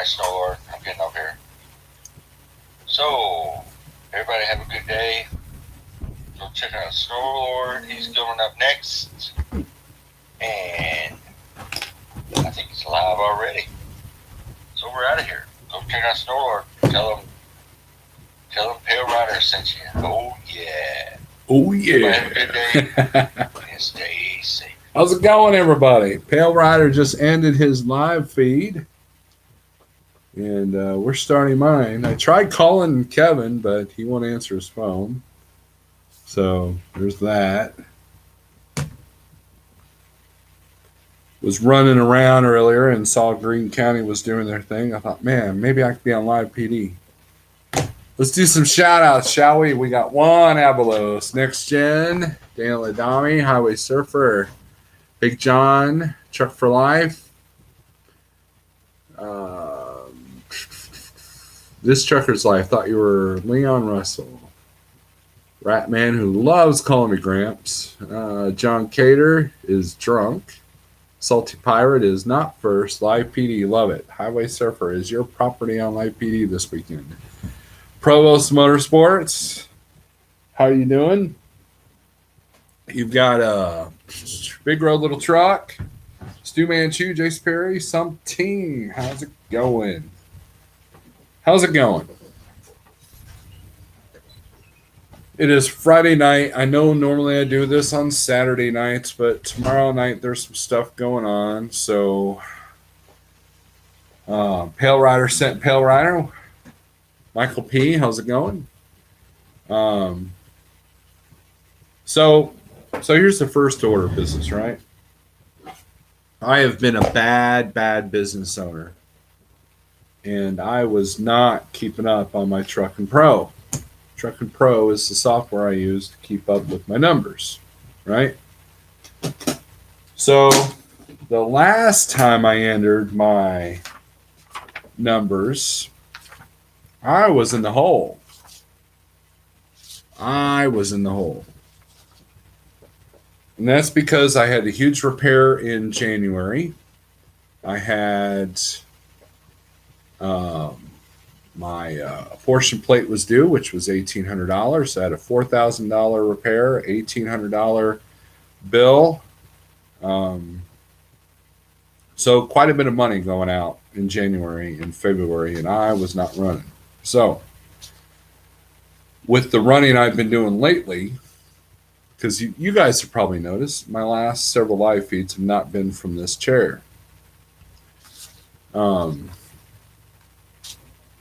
snore. I'm getting up here. So, everybody have a good day. Go check out Snowlord. He's going up next. And I think he's live already. So we're out of here. Go check out Snowlord. Tell him Pale Rider sent you. Oh yeah. Oh yeah. Have a good day. And stay safe. How's it going, everybody? Pale Rider just ended his live feed. And we're starting mine. I tried calling Kevin, but he won't answer his phone. So there's that. Was running around earlier and saw Greene County was doing their thing. I thought, man, maybe I could be on live PD. Let's do some shout outs, shall we? We got Juan Abelos, Next Gen, Daniel Adami, Highway Surfer, Big John, Truck for Life. This Trucker's Life. Thought you were Leon Russell. Ratman who loves calling me Gramps. John Cater is drunk. Salty Pirate is not first. Live PD, love it. Highway Surfer is your property on Live PD this weekend. Provost Motorsports, how you doing? You've got a Big Road Little Truck. Stu Manchu, Jace Perry, something. How's it going? How's it going? It is Friday night. I know normally I do this on Saturday nights, but tomorrow night there's some stuff going on. So, Pale Rider sent Pale Rider. Michael P., how's it going? So here's the first order of business, right? I have been a bad business owner. And I was not keeping up on my Truck and Pro. Truck and Pro is the software I use to keep up with my numbers, right? So the last time I entered my numbers, I was in the hole. And that's because I had a huge repair in January. I had my apportion plate was due, which was $1,800. So I had a $4,000 repair, $1,800 bill. So quite a bit of money going out in January and February, and I was not running. So with the running I've been doing lately, because you guys have probably noticed, my last several live feeds have not been from this chair.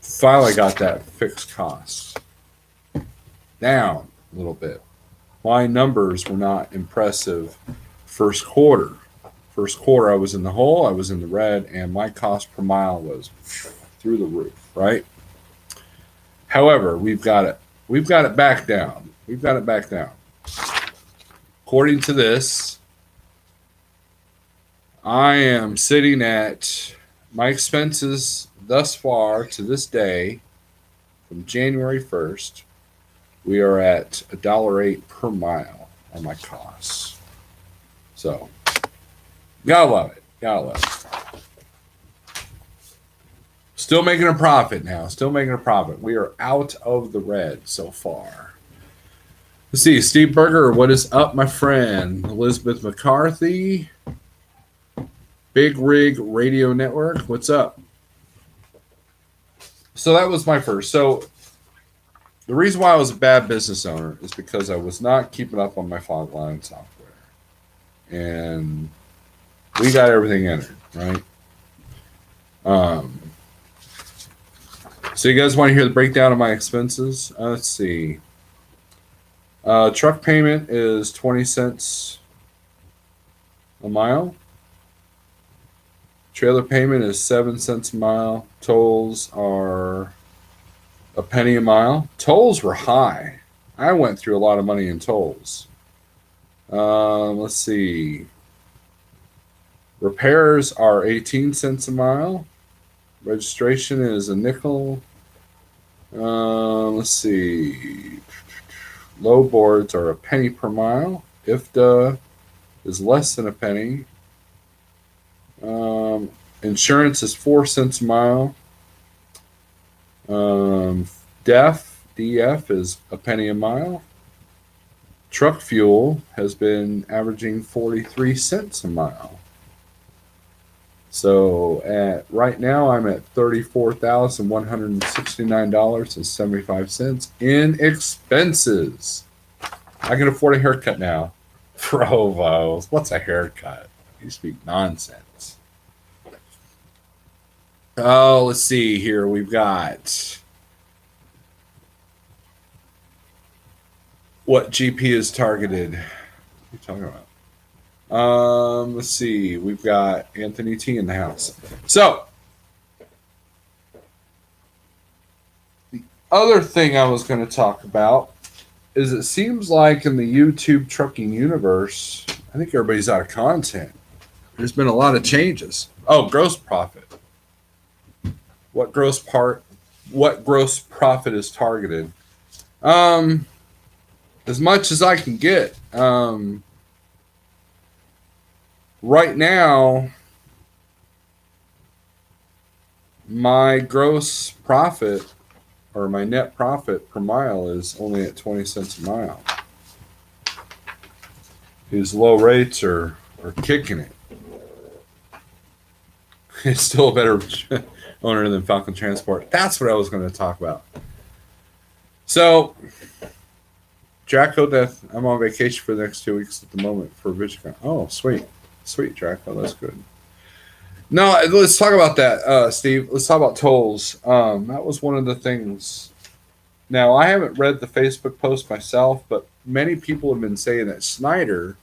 Finally got that fixed cost down a little bit. My numbers were not impressive first quarter. First quarter, I was in the hole, I was in the red, and my cost per mile was through the roof, right? However, we've got it back down. According to this, I am sitting at my expenses thus far to this day, from January 1st, we are at $1.08 per mile on my costs. So, gotta love it. Still making a profit now. We are out of the red so far. Let's see, Steve Berger, what is up, my friend? Elizabeth McCarthy, Big Rig Radio Network, what's up? So that was my first. So the reason why I was a bad business owner is because I was not keeping up on my fog line software. And we got everything entered, right? So you guys want to hear the breakdown of my expenses? Let's see. Truck payment is 20 cents a mile. Trailer payment is 7 cents a mile. Tolls are a penny a mile. Tolls were high. I went through a lot of money in tolls. Let's see. Repairs are 18 cents a mile. Registration is a nickel. Let's see. Low boards are a penny per mile. IFTA is less than a penny. Insurance is 4 cents a mile. DF is a penny a mile. Truck fuel has been averaging 43 cents a mile. So right now I'm at $34,169.75 in expenses. I can afford a haircut now. Provos, what's a haircut? You speak nonsense. Oh, let's see here. We've got what GP is targeted. What are you talking about? Let's see. We've got Anthony T in the house. So the other thing I was going to talk about is it seems like in the YouTube trucking universe, I think everybody's out of content. There's been a lot of changes. Oh, gross profit. What gross profit is targeted? As much as I can get. Right now, my gross profit or my net profit per mile is only at 20 cents a mile. These low rates are kicking it. It's still a better owner than Falcon Transport. That's what I was going to talk about. So, Draco Death, I'm on vacation for the next 2 weeks at the moment for VidCon. Oh, sweet. Sweet, Draco. That's good. No, let's talk about that, Steve. Let's talk about tolls. That was one of the things. Now, I haven't read the Facebook post myself, but many people have been saying that Snyder,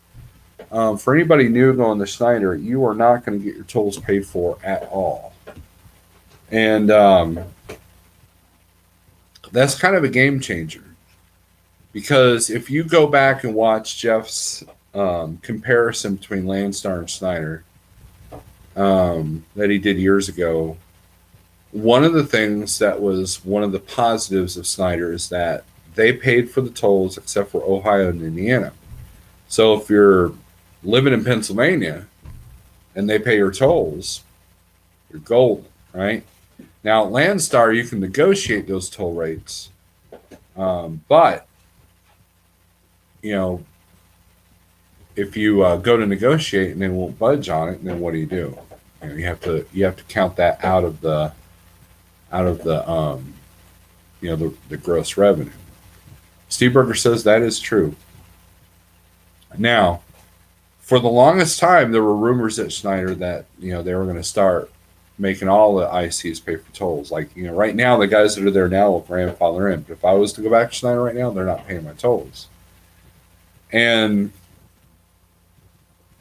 for anybody new going to Snyder, you are not going to get your tolls paid for at all. And that's kind of a game changer. Because if you go back and watch Jeff's comparison between Landstar and Snyder that he did years ago, one of the things that was one of the positives of Snyder is that they paid for the tolls except for Ohio and Indiana. So if you're living in Pennsylvania and they pay your tolls, you're golden, right? Now, at Landstar, you can negotiate those toll rates, but you know, if you go to negotiate and they won't budge on it, then what do? You know, you have to count that out of the the gross revenue. Steve Berger says that is true. Now, for the longest time, there were rumors at Schneider that they were going to start making all the ICs pay for tolls. Like right now, the guys that are there now will grandfather in. But if I was to go back to Schneider right now, they're not paying my tolls. And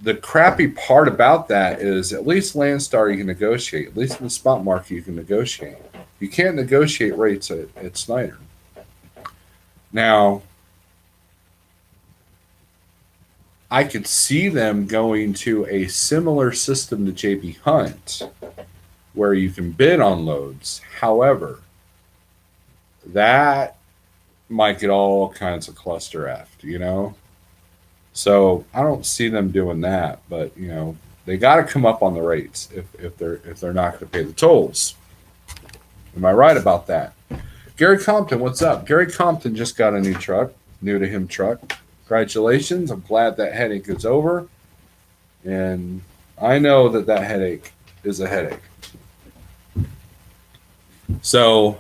the crappy part about that is at least Landstar you can negotiate. At least in the spot market you can negotiate. You can't negotiate rates at Snyder. Now, I could see them going to a similar system to JB Hunt where you can bid on loads. However, that might get all kinds of cluster effed, So I don't see them doing that, but they got to come up on the rates if they're not going to pay the tolls. Am I right about that? Gary Compton, what's up? Gary Compton just got a new truck, new to him truck. Congratulations! I'm glad that headache is over, and I know that headache is a headache. So,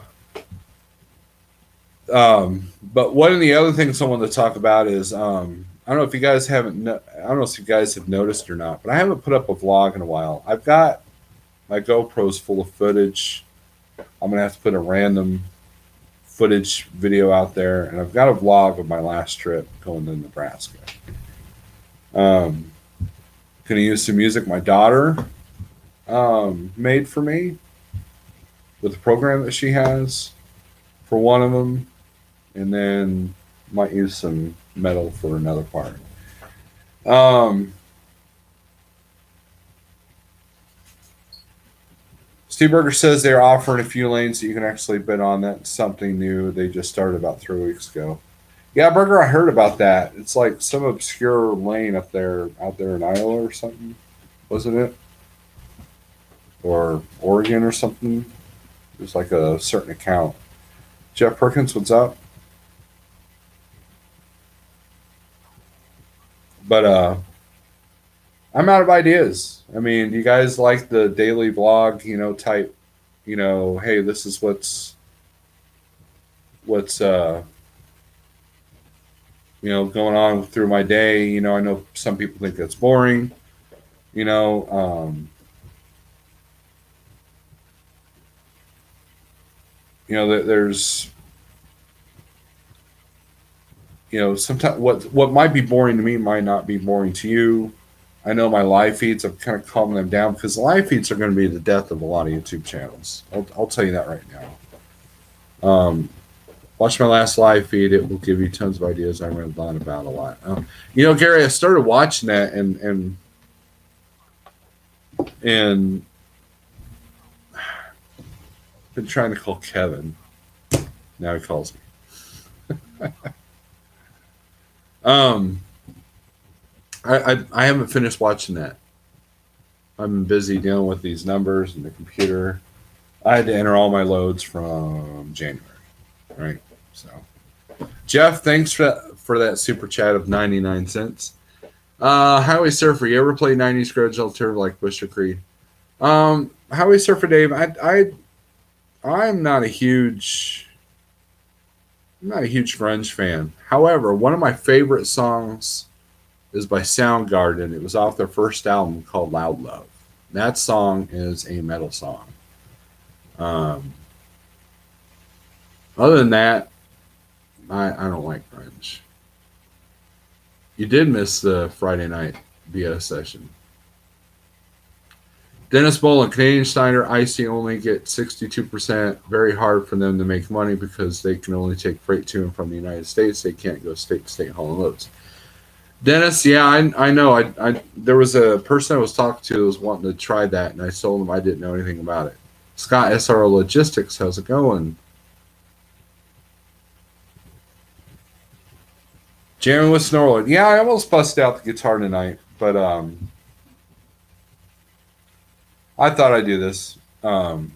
but one of the other things I want to talk about is I don't know if you guys I don't know if you guys have noticed or not, but I haven't put up a vlog in a while. I've got my GoPros full of footage. I'm gonna have to put a random footage video out there, and I've got a vlog of my last trip going to Nebraska. Gonna use some music my daughter made for me with the program that she has for one of them, and then might use some metal for another part. Steve Berger says they're offering a few lanes that you can actually bid on. That's something new. They just started about 3 weeks ago. Yeah, Berger, I heard about that. It's like some obscure lane out there in Iowa or something, wasn't it? Or Oregon or something. There's like a certain account. Jeff Perkins, what's up? But I'm out of ideas. I mean, you guys like the daily vlog, type, hey, this is what's going on through my day. I know some people think that's boring. You know, there's sometimes what might be boring to me might not be boring to you. I know my live feeds, I'm kind of calming them down because the live feeds are going to be the death of a lot of YouTube channels. I'll tell you that right now. Watch my last live feed; it will give you tons of ideas. I read on about a lot. Gary, I started watching that and been trying to call Kevin. Now he calls me. I haven't finished watching that. I'm busy dealing with these numbers and the computer. I had to enter all my loads from January, right? So, Jeff, thanks for that super chat of 99 cents. Highway Surfer, you ever play 90s grudge alternative like Bush or Creed? Highway Surfer, Dave, I'm not a huge grunge fan. However, one of my favorite songs is by Soundgarden. It was off their first album called Loud Love. That song is a metal song. Other than that, I don't like grunge. You did miss the Friday night BS session. Dennis Bowl and Canadian Steiner, IC only get 62%. Very hard for them to make money because they can only take freight to and from the United States. They can't go state to state hauling loads. Dennis, yeah, I know. I there was a person I was talking to who was wanting to try that, and I told him I didn't know anything about it. Scott SRO Logistics, how's it going? Jamming with Snorlord. Yeah, I almost busted out the guitar tonight, but I thought I'd do this. Bad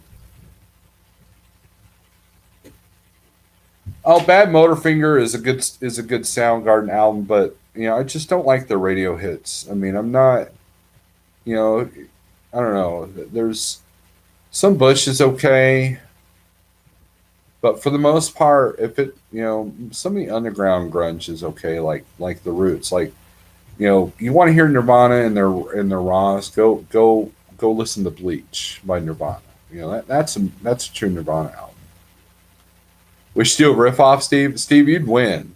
Motorfinger is a good Soundgarden album, but I just don't like the radio hits. I mean, I'm not, I don't know. There's some Bush is okay, but for the most part, if it, some of the underground grunge is okay, like the Roots, like, you want to hear Nirvana and their raws, go listen to Bleach by Nirvana. That's a true Nirvana album. We should do a riff off, Steve. Steve, you'd win.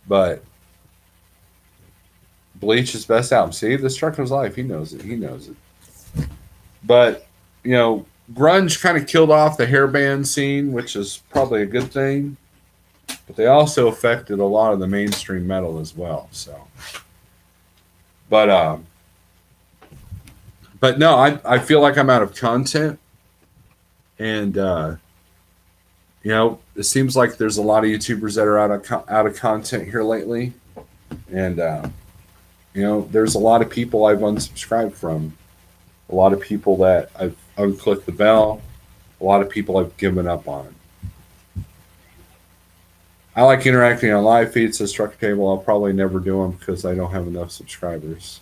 But Bleach's best album. See, this Trucker's Life. He knows it. But grunge kind of killed off the hair band scene, which is probably a good thing. But they also affected a lot of the mainstream metal as well. So, but no, I feel like I'm out of content, and it seems like there's a lot of YouTubers that are out of content here lately, and there's a lot of people I've unsubscribed from, a lot of people that I've unclicked the bell, a lot of people I've given up on. I like interacting on live feeds, says Trucker Table. I'll probably never do them because I don't have enough subscribers.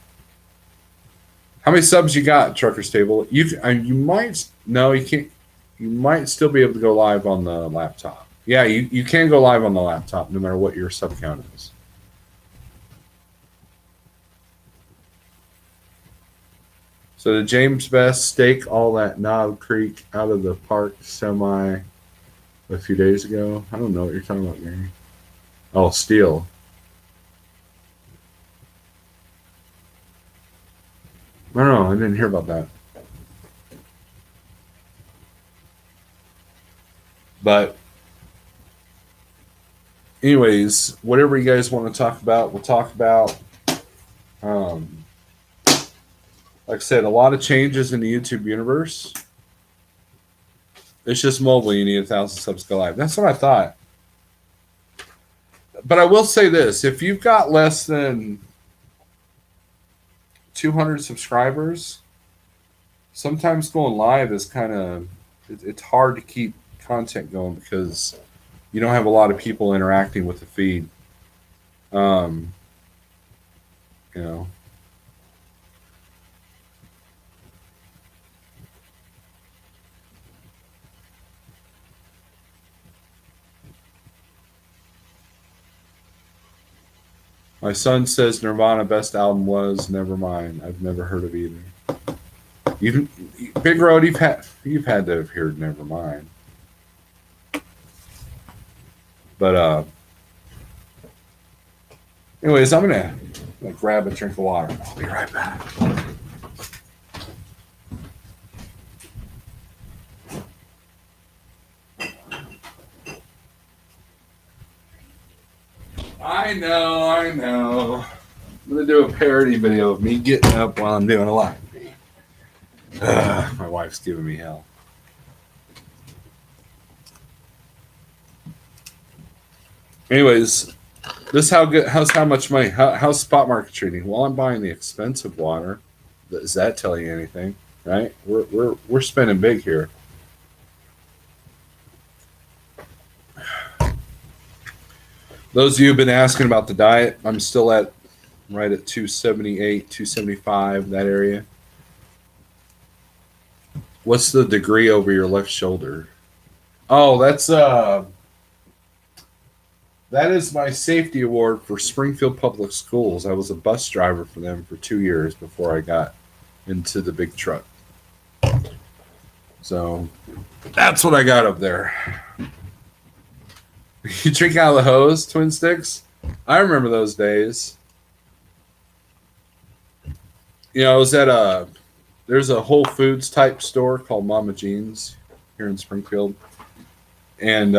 How many subs you got, Trucker's Table? You might you can't. You might still be able to go live on the laptop. Yeah, you can go live on the laptop no matter what your sub count is. So did James Best stake all that Knob Creek out of the park semi a few days ago? I don't know what you're talking about, Gary. Oh, steel. I don't know. I didn't hear about that. But anyways, whatever you guys want to talk about, we'll talk about. Like I said, a lot of changes in the YouTube universe. It's just mobile. You need 1,000 subs to go live. That's what I thought. But I will say this. If you've got less than 200 subscribers, sometimes going live is kind of it's hard to keep content going because you don't have a lot of people interacting with the feed. Um, you know. My son says Nirvana best album was Nevermind. I've never heard of either. You Big Road, you've had to have heard Nevermind. But anyways, I'm gonna grab a drink of water. I'll be right back. I know. I'm gonna do a parody video of me getting up while I'm doing a live feed. My wife's giving me hell. Anyways, this how's how much money? How's spot market trading? Well, I'm buying the expensive water. Does that tell you anything? Right? We're spending big here. Those of you who've been asking about the diet, I'm still right at 278, 275, that area. What's the degree over your left shoulder? Oh, that is my safety award for Springfield Public Schools. I was a bus driver for them for 2 years before I got into the big truck. So that's what I got up there. You drink out of the hose, Twin Sticks? I remember those days. You know, I was at there's a Whole Foods type store called Mama Jean's here in Springfield. And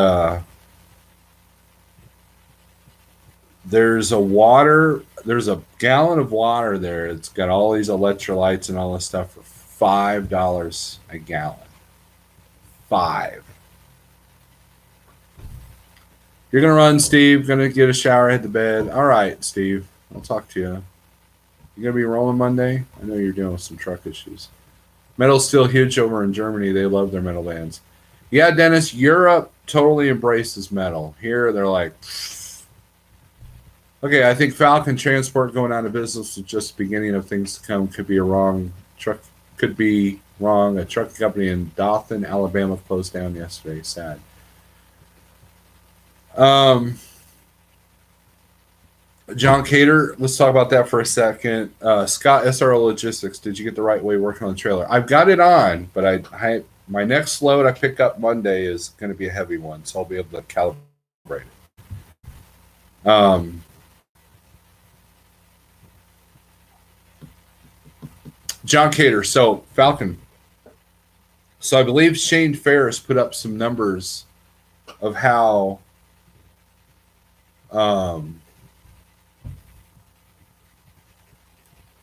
there's a gallon of water there. It's got all these electrolytes and all this stuff for $5 a gallon. $5. You're going to run, Steve. Going to get a shower, head to bed. All right, Steve. I'll talk to you. You going to be rolling Monday? I know you're dealing with some truck issues. Metal's still huge over in Germany. They love their metal bands. Yeah, Dennis, Europe totally embraces metal. Here, they're like, pfft. Okay, I think Falcon Transport going out of business is just the beginning of things to come. Could be wrong. A truck company in Dothan, Alabama closed down yesterday. Sad. John Cater, let's talk about that for a second. Scott, SRO Logistics, did you get the right way working on the trailer? I've got it on, but I my next load I pick up Monday is going to be a heavy one, so I'll be able to calibrate it. John Cater, so Falcon. So I believe Shane Ferris put up some numbers of how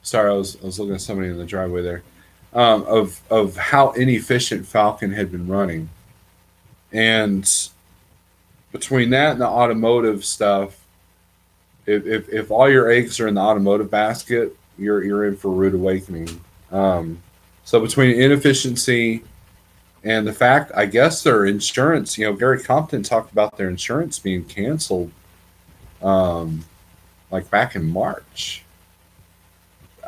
sorry, I was looking at somebody in the driveway there. Of how inefficient Falcon had been running. And between that and the automotive stuff, if all your eggs are in the automotive basket, you're in for a rude awakening. So between inefficiency and the fact, I guess their insurance, Gary Compton talked about their insurance being canceled like back in March.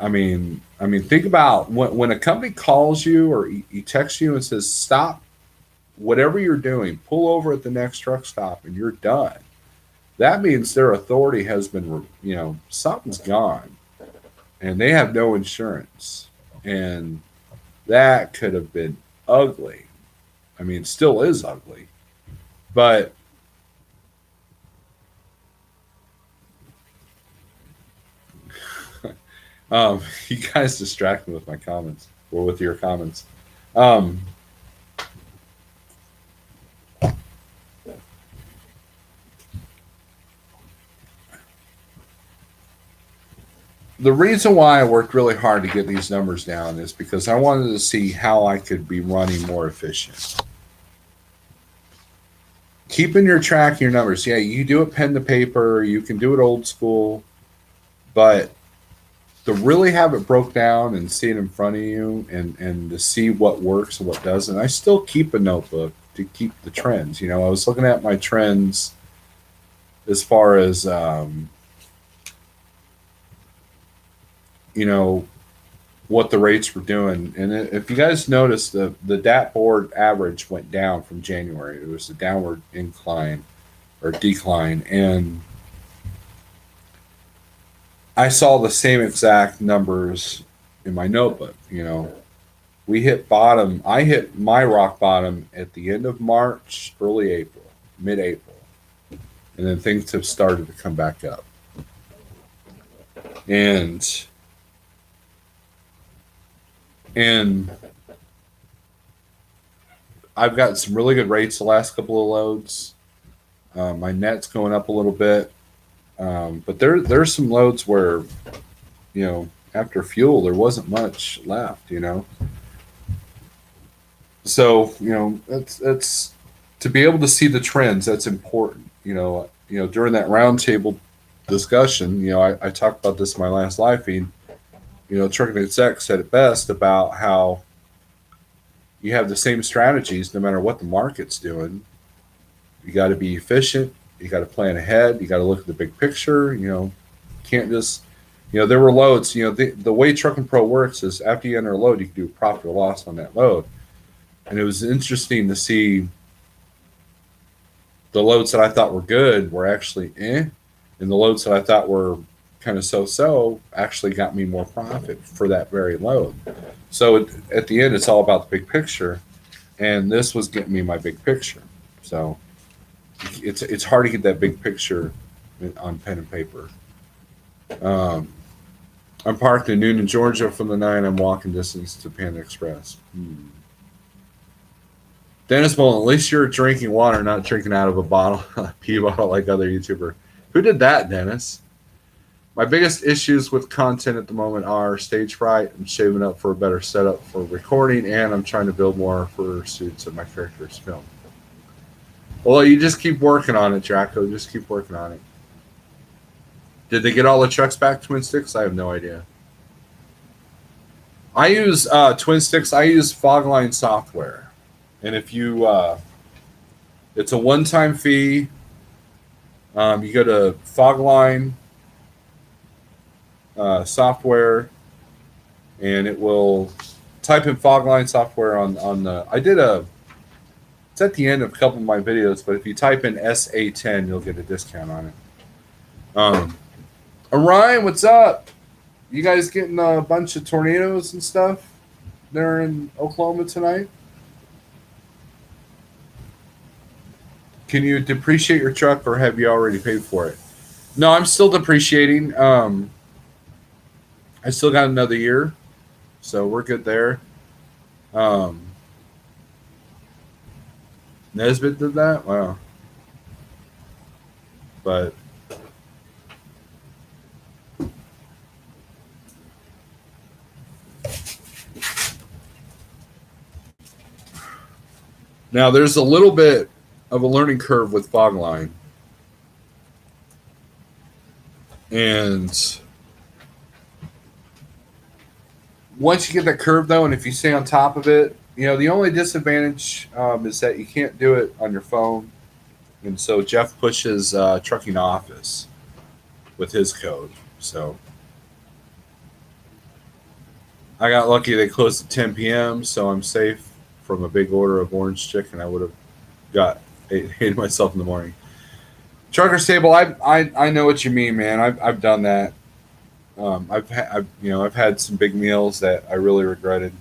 I mean, think about when a company calls you or he texts you and says, stop whatever you're doing, pull over at the next truck stop and you're done. That means their authority has been, something's gone and they have no insurance. And that could have been ugly. I mean, it still is ugly. But you guys distract me with my comments or with your comments. The reason why I worked really hard to get these numbers down is because I wanted to see how I could be running more efficient. Keeping your track of your numbers. Yeah, you do it pen to paper. You can do it old school. But to really have it broke down and see it in front of you and to see what works and what doesn't. I still keep a notebook to keep the trends. You know, I was looking at my trends as far as you know, what the rates were doing. And if you guys noticed, the DAT board average went down from January. It was a downward incline or decline, and I saw the same exact numbers in my notebook. You know, we hit bottom. I hit my rock bottom at the end of March, early April, mid-April, and then things have started to come back up. And I've got some really good rates the last couple of loads. My net's going up a little bit. But there's some loads where, you know, after fuel, there wasn't much left, you know. So, you know, that's to be able to see the trends, that's important. You know, during that roundtable discussion, you know, I talked about this in my last live feed. You know, Trucking Exec said it best about how you have the same strategies no matter what the market's doing. You got to be efficient. You got to plan ahead. You got to look at the big picture. You know, can't just, you know, there were loads. You know, the way Trucking Pro works is after you enter a load, you can do a profit or loss on that load. And it was interesting to see the loads that I thought were good were actually and the loads that I thought were kind of so actually got me more profit for that very load. So at the end, it's all about the big picture, and this was getting me my big picture. So it's hard to get that big picture on pen and paper. I'm parked in Noonan, Georgia. From the 9, I'm walking distance to Panda Express. Dennis Mullen, at least you're drinking water, not drinking out of a bottle, a pee bottle like other YouTuber. Who did that, Dennis? My biggest issues with content at the moment are stage fright. I'm shaving up for a better setup for recording, and I'm trying to build more fursuits of my character's film. Well, you just keep working on it, Draco. Just keep working on it. Did they get all the trucks back, Twin Sticks? I have no idea. I use Twin Sticks. I use Fogline software. And if you, it's a one-time fee. You go to Fogline software, and it will type in Fogline software on the. It's at the end of a couple of my videos, but if you type in SA10, you'll get a discount on it. Orion, what's up? You guys getting a bunch of tornadoes and stuff there in Oklahoma tonight? Can you depreciate your truck, or have you already paid for it? No, I'm still depreciating. I still got another year, so we're good there. Nesbitt did that? Wow. But now there's a little bit of a learning curve with Fogline. And once you get that curve, though, and if you stay on top of it, you know, the only disadvantage is that you can't do it on your phone. And so Jeff pushes Trucking Office with his code. So I got lucky they closed at 10 p.m., so I'm safe from a big order of orange chicken. I would have hated myself in the morning. Trucker Stable, I know what you mean, man. I've done that. I've had some big meals that I really regretted.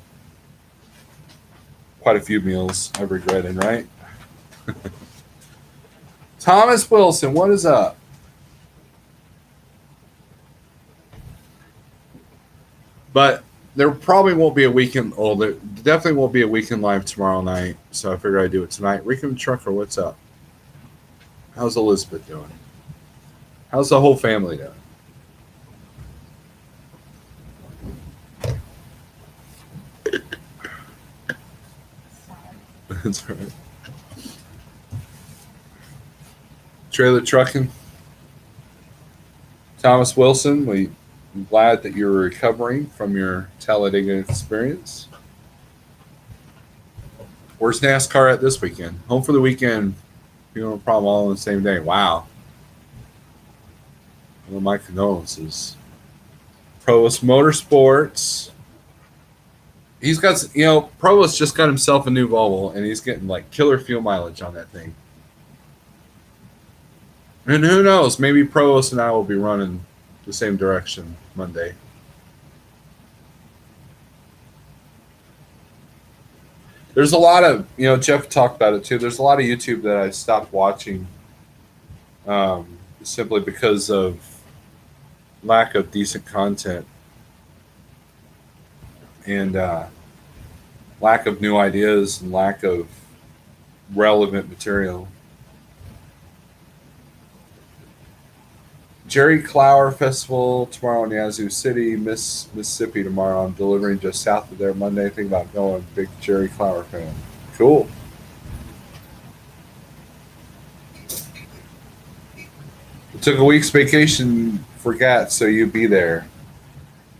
Quite a few meals I've regretted, right? Thomas Wilson, what is up? But there probably won't be a weekend. Oh, there definitely won't be a weekend live tomorrow night. So I figured I'd do it tonight. Weekend Trucker, what's up? How's Elizabeth doing? How's the whole family doing? That's right. Trailer Trucking. Thomas Wilson, we I'm glad that you're recovering from your Talladega experience. Where's NASCAR at this weekend? Home for the weekend. You know, problem all on the same day. Wow. Well, my condolences. Provost Motorsports. He's got, Provost just got himself a new Volvo, and he's getting like killer fuel mileage on that thing. And who knows? Maybe Provost and I will be running the same direction Monday. There's a lot of, Jeff talked about it too. There's a lot of YouTube that I stopped watching simply because of lack of decent content and lack of new ideas and lack of relevant material. Jerry Clower Festival tomorrow in Yazoo City, Mississippi tomorrow. I'm delivering just south of there Monday. Think about going. Big Jerry Clower fan. Cool. I took a week's vacation for GAT, so you be there.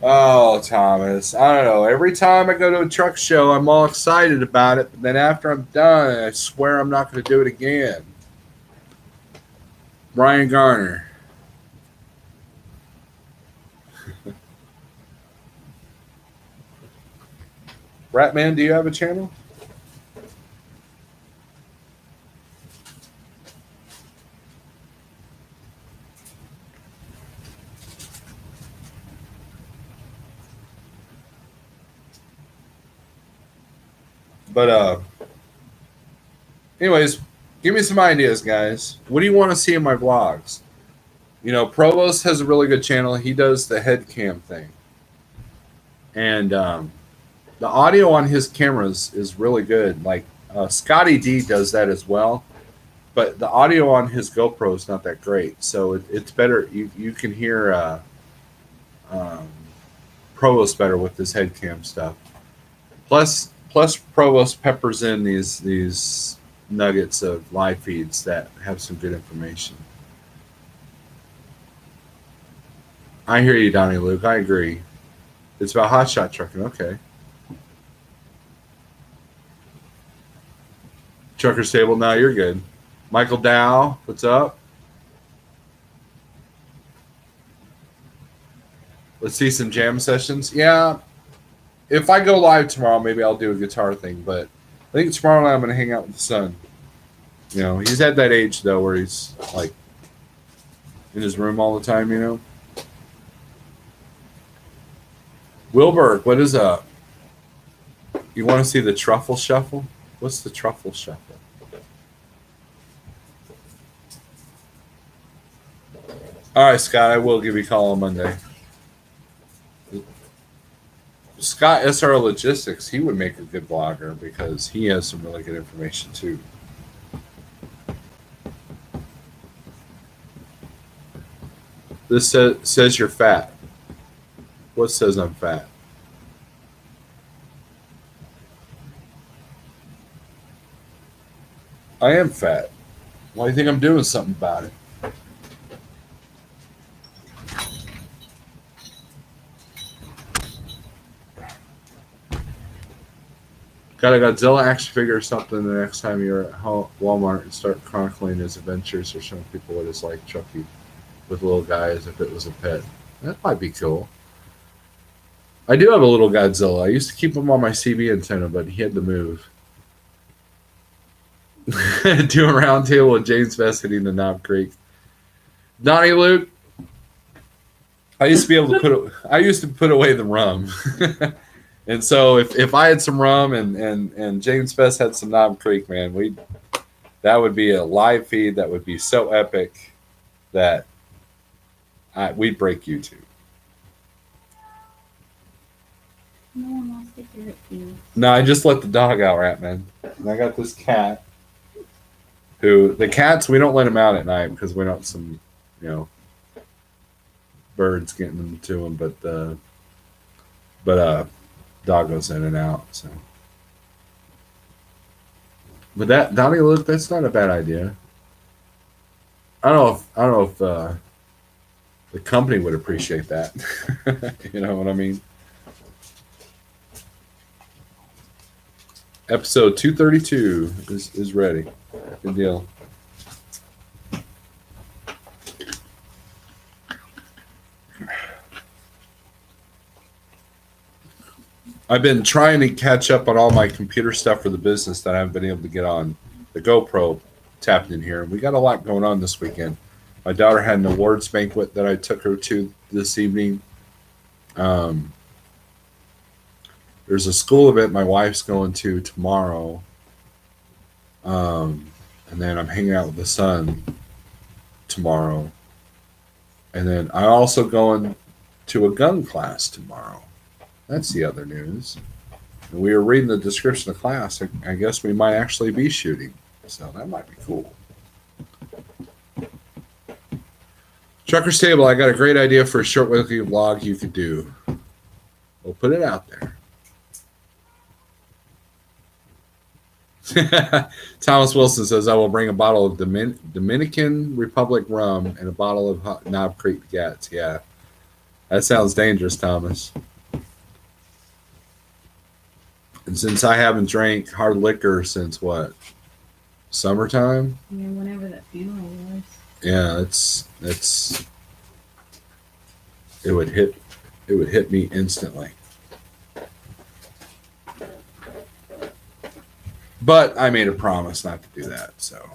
Oh, Thomas. I don't know. Every time I go to a truck show, I'm all excited about it. But then after I'm done, I swear I'm not going to do it again. Brian Garner. Ratman, do you have a channel? But anyways, give me some ideas, guys. What do you want to see in my vlogs? Provost has a really good channel. He does the head cam thing. And the audio on his cameras is really good. Like Scotty D does that as well. But the audio on his GoPro is not that great. So it's better. You can hear Provost better with this head cam stuff. Plus Provost peppers in these nuggets of live feeds that have some good information. I hear you, Donny Luke. I agree. It's about hotshot trucking. Okay. Trucker Stable, now you're good. Michael Dow, what's up? Let's see some jam sessions. Yeah. If I go live tomorrow, maybe I'll do a guitar thing. But I think tomorrow night I'm going to hang out with the son. He's at that age, though, where he's, like, in his room all the time, Wilbur, what is up? You want to see the truffle shuffle? What's the truffle shuffle? All right, Scott, I will give you a call on Monday. Scott SR Logistics, he would make a good blogger because he has some really good information too. This says you're fat. What says I'm fat? I am fat. Why do you think I'm doing something about it? Got a Godzilla action figure or something the next time you're at Walmart and start chronicling his adventures or showing people what it's like Chucky with little guy as if it was a pet. That might be cool. I do have a little Godzilla. I used to keep him on my CB antenna, but he had to move. Do a round table with James Best hitting the Knob Creek. Donnie Luke, I used to be able to put away the rum. And so if I had some rum and James Best had some Knob Creek, man, that would be a live feed that would be so epic that we'd break YouTube. No one wants to hear it, please. No, I just let the dog out, Ratman. And I got this cat. The cats, we don't let them out at night because we don't want some, birds getting them to them. But dog goes in and out. So, but that Donnie, look, that's not a bad idea. I don't know if The company would appreciate that. You know what I mean? Episode 232 is ready. Good deal. I've been trying to catch up on all my computer stuff for the business that I haven't been able to get on. The GoPro tapped in here. We got a lot going on this weekend. My daughter had an awards banquet that I took her to this evening. There's a school event my wife's going to tomorrow. And then I'm hanging out with the son tomorrow. And then I'm also going to a gun class tomorrow. That's the other news. And we were reading the description of class. I guess we might actually be shooting. So that might be cool. Trucker's Table, I got a great idea for a short weekly vlog you could do. We'll put it out there. Thomas Wilson says, I will bring a bottle of Dominican Republic rum and a bottle of Knob Creek Gats. Yeah, that sounds dangerous, Thomas. And since I haven't drank hard liquor since what? Summertime? Yeah, whenever that funeral was. Yeah, it would hit me instantly. But I made a promise not to do that, so.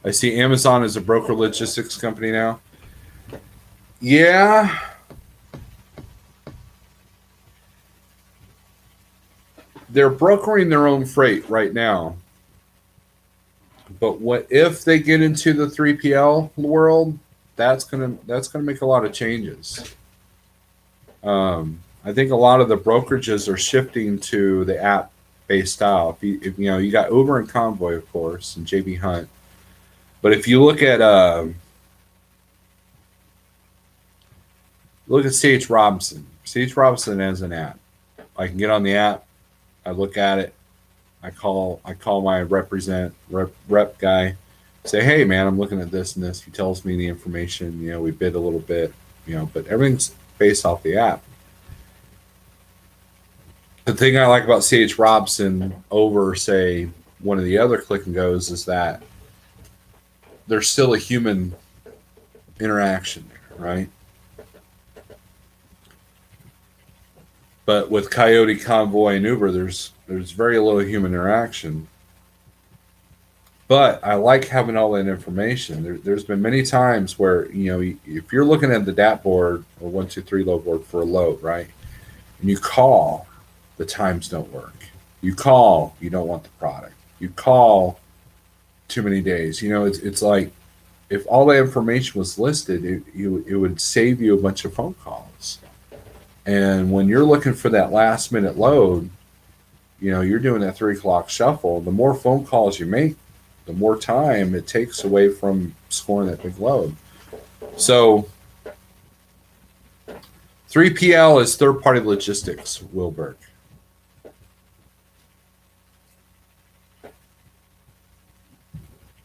I see Amazon is a broker logistics company now. Yeah. They're brokering their own freight right now. But what if they get into the 3PL world? That's gonna make a lot of changes. I think a lot of the brokerages are shifting to the app-based style. If you know, you got Uber and Convoy, of course, and JB Hunt. But if you look at C.H. Robinson. C.H. Robinson has an app. I can get on the app. I look at it. I call my rep guy. Say, hey man, I'm looking at this and this. He tells me the information. You know, we bid a little bit. You know, but everything's based off the app. The thing I like about C.H. Robinson over, say, one of the other click and goes is that there's still a human interaction there, right? But with Coyote, Convoy, and Uber, there's very little human interaction. But I like having all that information. There's been many times where, you know, if you're looking at the DAT board or 123 load board for a load, right? And you call, the times don't work. You call, you don't want the product. You call too many days. You know, it's like if all that information was listed, it would save you a bunch of phone calls. And when you're looking for that last minute load, you know, you're doing that 3 o'clock shuffle. The more phone calls you make, the more time it takes away from scoring that big load. So 3PL is third-party logistics, Wilberg.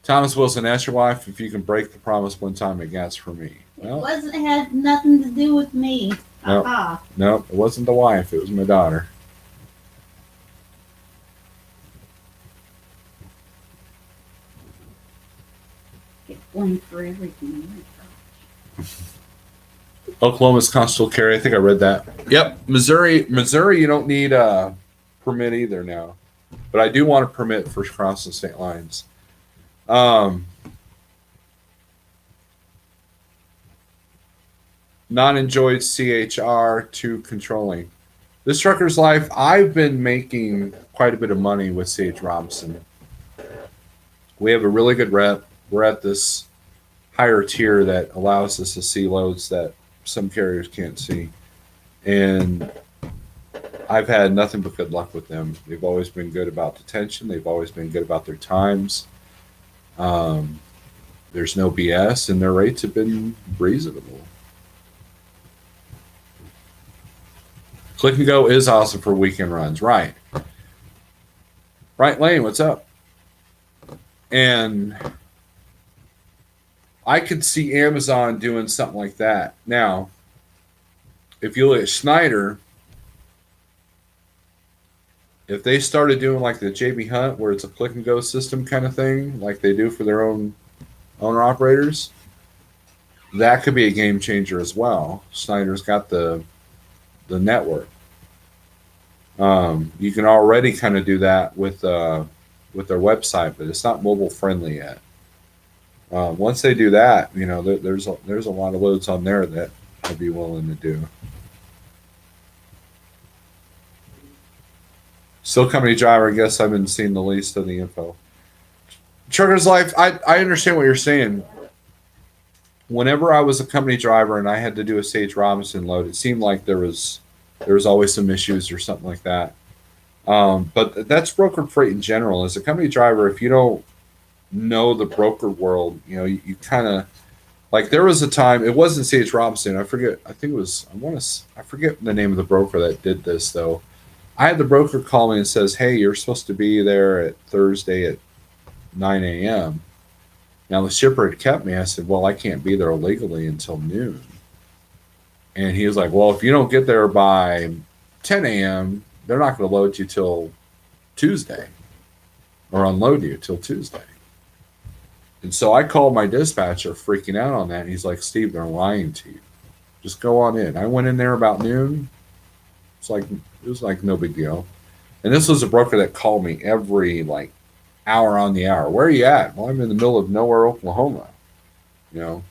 Thomas Wilson, ask your wife if you can break the promise one time at Gats for me. Well, It had nothing to do with me. No, Aha. no, it wasn't the wife. It was my daughter. Get blamed for everything. Oklahoma's constable carry. I think I read that. Yep, Missouri. You don't need a permit either now, but I do want a permit for crossing state lines. Not enjoyed CHR to controlling. This trucker's life. I've been making quite a bit of money with CH Robinson. We have a really good rep. We're at this higher tier that allows us to see loads that some carriers can't see. And I've had nothing but good luck with them. They've always been good about detention. They've always been good about their times. There's no BS, and their rates have been reasonable. Click and Go is awesome for weekend runs. Right. Right Lane, what's up? And I could see Amazon doing something like that. Now, if you look at Schneider, if they started doing like the JB Hunt, where it's a click and go system kind of thing, like they do for their own owner operators, that could be a game changer as well. Schneider's got the network. You can already kind of do that with their website, but it's not mobile friendly yet. Once they do that, you know, there's a lot of loads on there that I'd be willing to do. Still company driver, I guess I've been seeing the least of the info. Trucker's Life, I understand what you're saying. Whenever I was a company driver and I had to do a Sage Robinson load, it seemed like there was always some issues or something like that. But that's brokered freight in general. As a company driver, if you don't know the broker world, you know, you kind of like, there was a time, it wasn't Sage Robinson. I forget. I think it was, I forget the name of the broker that did this though. I had the broker call me and says, "Hey, you're supposed to be there at Thursday at 9 a.m. Now the shipper had kept me. I said, "Well, I can't be there legally until noon." And he was like, "Well, if you don't get there by 10 a.m., they're not going to load you till Tuesday or unload you till Tuesday." And so I called my dispatcher freaking out on that. And he's like, "Steve, they're lying to you. Just go on in." I went in there about noon. It was like no big deal. And this was a broker that called me every like hour on the hour. "Where are you at?" "Well, I'm in the middle of nowhere, Oklahoma." You know,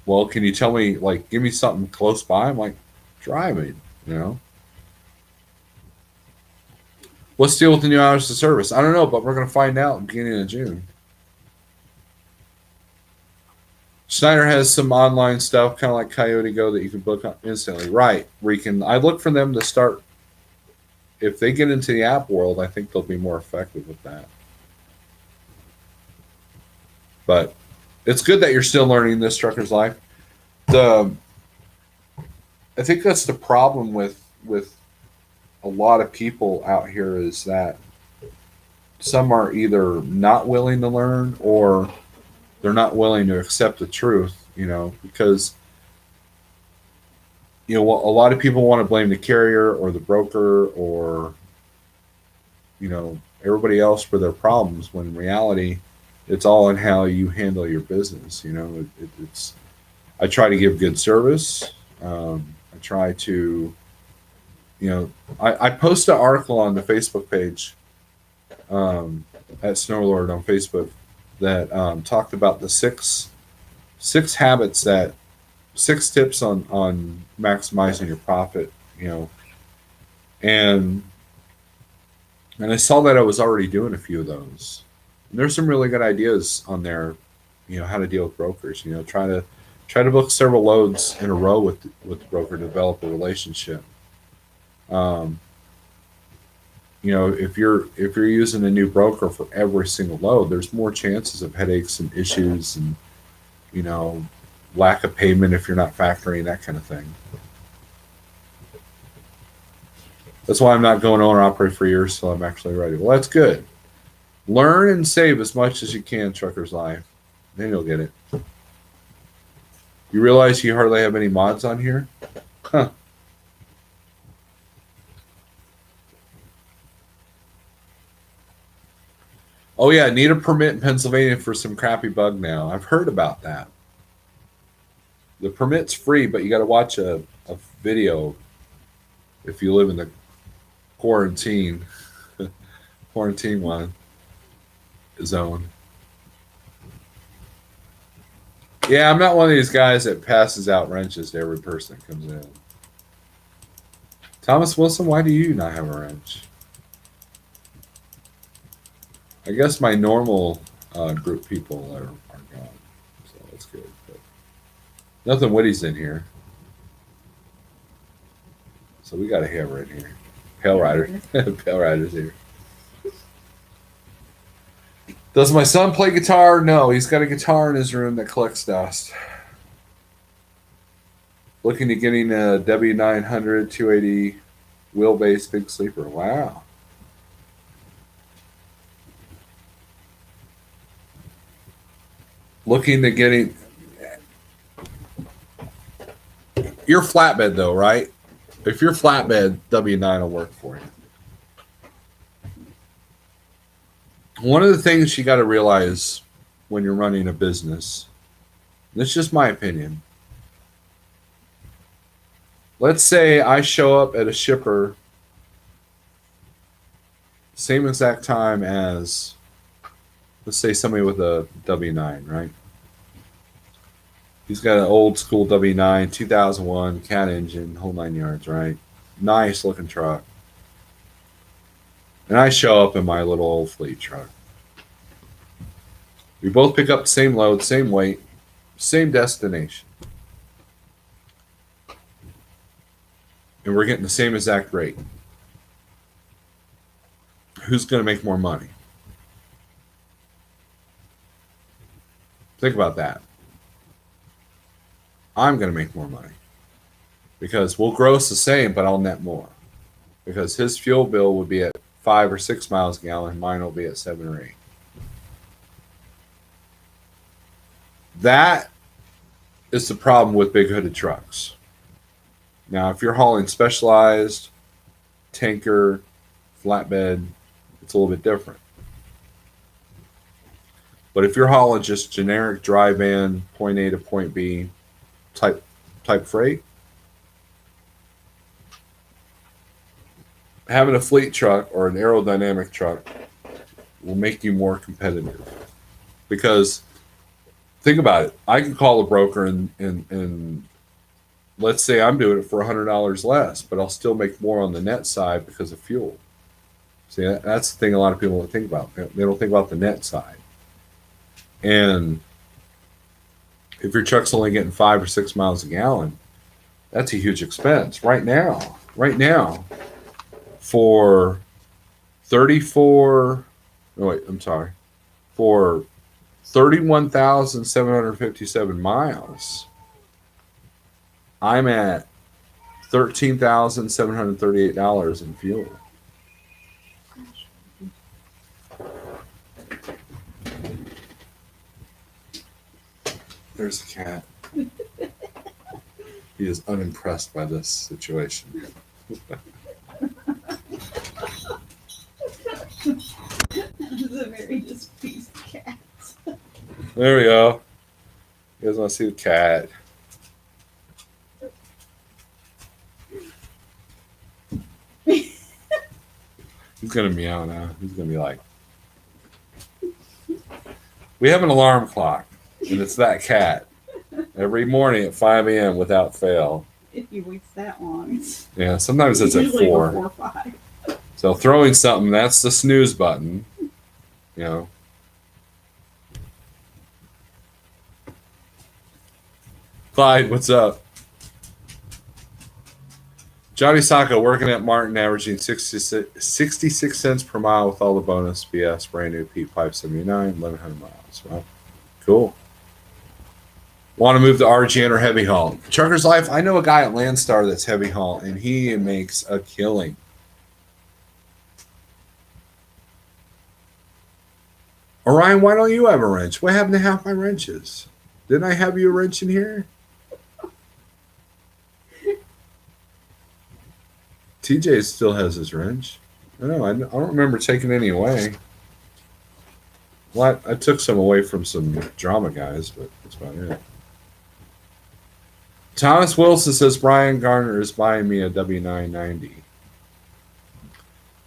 "Well, can you tell me, like, give me something close by?" I'm like, "Driving," you know. "What's the deal with the new hours of service?" "I don't know, but we're going to find out in the beginning of June." Schneider has some online stuff, kind of like Coyote Go, that you can book instantly. Right. Where you can, I look for them to start, if they get into the app world, I think they'll be more effective with that. But it's good that you're still learning this, Trucker's Life. I think that's the problem with a lot of people out here, is that some are either not willing to learn or they're not willing to accept the truth, you know, because, you know, a lot of people want to blame the carrier or the broker or, you know, everybody else for their problems, when in reality, it's all in how you handle your business. You know, it's, I try to give good service. I try to, you know, I post an article on the Facebook page at Snowlord on Facebook that talked about the six habits, that 6 tips on maximizing your profit, you know, and I saw that I was already doing a few of those. And there's some really good ideas on there, you know, how to deal with brokers. You know, try to book several loads in a row with the broker, develop a relationship. You know, if you're using a new broker for every single load, there's more chances of headaches and issues and, you know, lack of payment if you're not factoring, that kind of thing. That's why I'm not going owner operate for years till I'm actually ready. Well, that's good. Learn and save as much as you can, Trucker's Life. Then you'll get it. You realize you hardly have any mods on here? Huh. Oh yeah, need a permit in Pennsylvania for some crappy bug now. I've heard about that. The permit's free, but you got to watch a video if you live in the quarantine one zone. Yeah, I'm not one of these guys that passes out wrenches to every person that comes in. Thomas Wilson, why do you not have a wrench? I guess my normal group people are gone, so that's good. But nothing witty's in here, so we got a hammer in here. Pale Rider, Pale Rider's here. Does my son play guitar? No, he's got a guitar in his room that collects dust. Looking at getting a W900 280 wheelbase big sleeper. Wow. looking to getting your flatbed though, right? If you're flatbed, W9 will work for you. One of the things you got to realize when you're running a business, this is just my opinion. Let's say I show up at a shipper same exact time as, let's say, somebody with a W9, right? He's got an old school W9, 2001, cat engine, whole 9 yards, right? Nice looking truck. And I show up in my little old fleet truck. We both pick up the same load, same weight, same destination. And we're getting the same exact rate. Who's going to make more money? Think about that. I'm going to make more money. Because we'll gross the same, but I'll net more. Because his fuel bill would be at 5 or 6 miles a gallon, mine will be at 7 or 8. That is the problem with big hooded trucks. Now, if you're hauling specialized, tanker, flatbed, it's a little bit different. But if you're hauling just generic dry van, point A to point B type freight, having a fleet truck or an aerodynamic truck will make you more competitive. Because think about it. I can call a broker and let's say I'm doing it for $100 less, but I'll still make more on the net side because of fuel. See, that's the thing a lot of people don't think about. They don't think about the net side. And if your truck's only getting 5 or 6 miles a gallon, that's a huge expense. Right now, for 31,757 miles, I'm at $13,738 in fuel. There's the cat. He is unimpressed by this situation. This is a very displeased cat. There we go. You guys want to see the cat? He's going to meow now. He's going to be like, we have an alarm clock, and it's that cat. Every morning at 5 a.m. without fail. If you wait that long. Yeah, sometimes it's at Usually 4. before 5. So throwing something, that's the snooze button. You know. Clyde, what's up? Johnny Sacco working at Martin, averaging 66 cents per mile with all the bonus BS. Brand new P579, 1,100 miles. Well, cool. Want to move to RGN or heavy haul? Trucker's Life, I know a guy at Landstar that's heavy haul, and he makes a killing. Orion, why don't you have a wrench? What happened to half my wrenches? Didn't I have you a wrench in here? TJ still has his wrench. I don't remember taking any away. Well, I took some away from some drama guys, but that's about it. Thomas Wilson says Brian Garner is buying me a W990.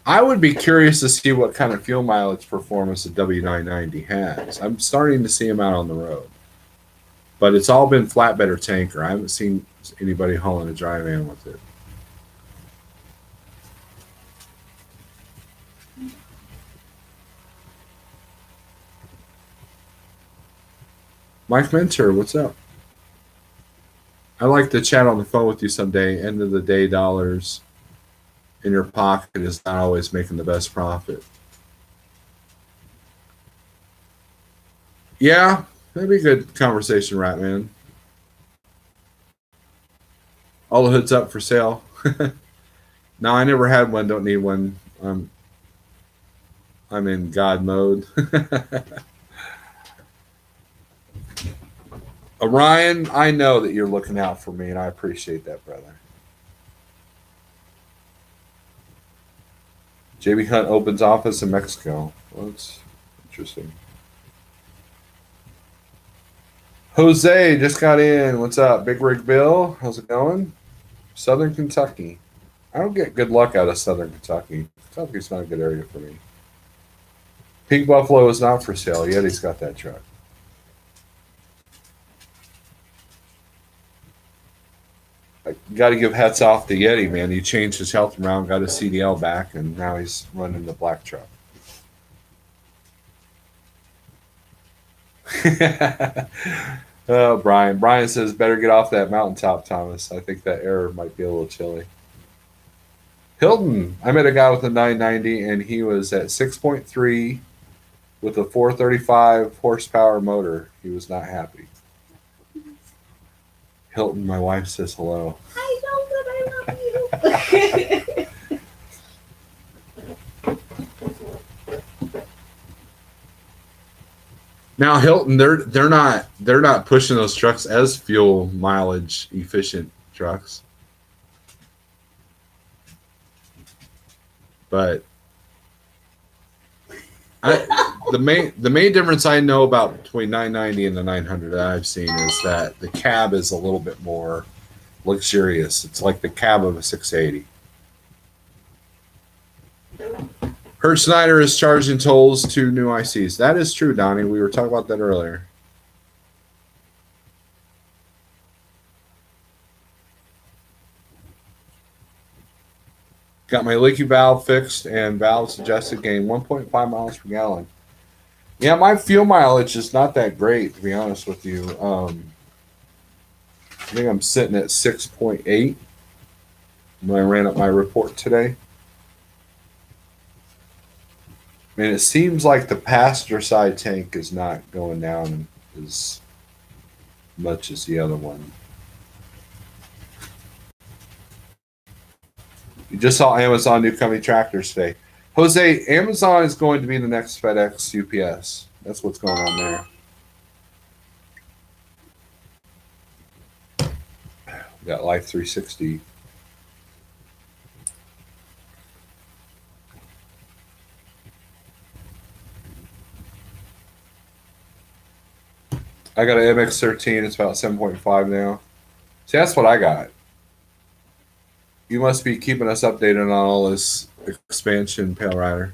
I would be curious to see what kind of fuel mileage performance the W990 has. I'm starting to see him out on the road. But it's all been flatbed or tanker. I haven't seen anybody hauling a dry van with it. Mike Mentor, what's up? I'd like to chat on the phone with you someday. End of the day, dollars in your pocket is not always making the best profit. Yeah, that'd be a good conversation, Ratman. All the hoods up for sale. No, I never had one. Don't need one. I'm in God mode. Orion, I know that you're looking out for me, and I appreciate that, brother. JB Hunt opens office in Mexico. Well, that's interesting. Jose just got in. What's up, Big Rig Bill? How's it going? Southern Kentucky. I don't get good luck out of Southern Kentucky. Kentucky's not a good area for me. Pink Buffalo is not for sale. Yet he's got that truck. I got to give hats off to Yeti, man. He changed his health around, got his CDL back, and now he's running the black truck. Oh, Brian. Brian says, better get off that mountaintop, Thomas. I think that air might be a little chilly. Hilton. I met a guy with a 990, and he was at 6.3 with a 435 horsepower motor. He was not happy. Hilton, my wife says hello. I know that I love you. Now Hilton, they're not pushing those trucks as fuel mileage efficient trucks, but the main difference I know about between 990 and the 900 that I've seen is that the cab is a little bit more luxurious. It's like the cab of a 680. Kurt Snyder is charging tolls to new ICs. That is true, Donnie. We were talking about that earlier. Got my leaky valve fixed and valves adjusted, gain 1.5 miles per gallon. Yeah, my fuel mileage is not that great, to be honest with you. I think I'm sitting at 6.8 when I ran up my report today. I mean, it seems like the passenger side tank is not going down as much as the other one. You just saw Amazon new coming tractors today. Jose, Amazon is going to be the next FedEx UPS. That's what's going on there. We got Life 360. I got an MX-13. It's about 7.5 now. See, that's what I got. You must be keeping us updated on all this expansion, Pale Rider.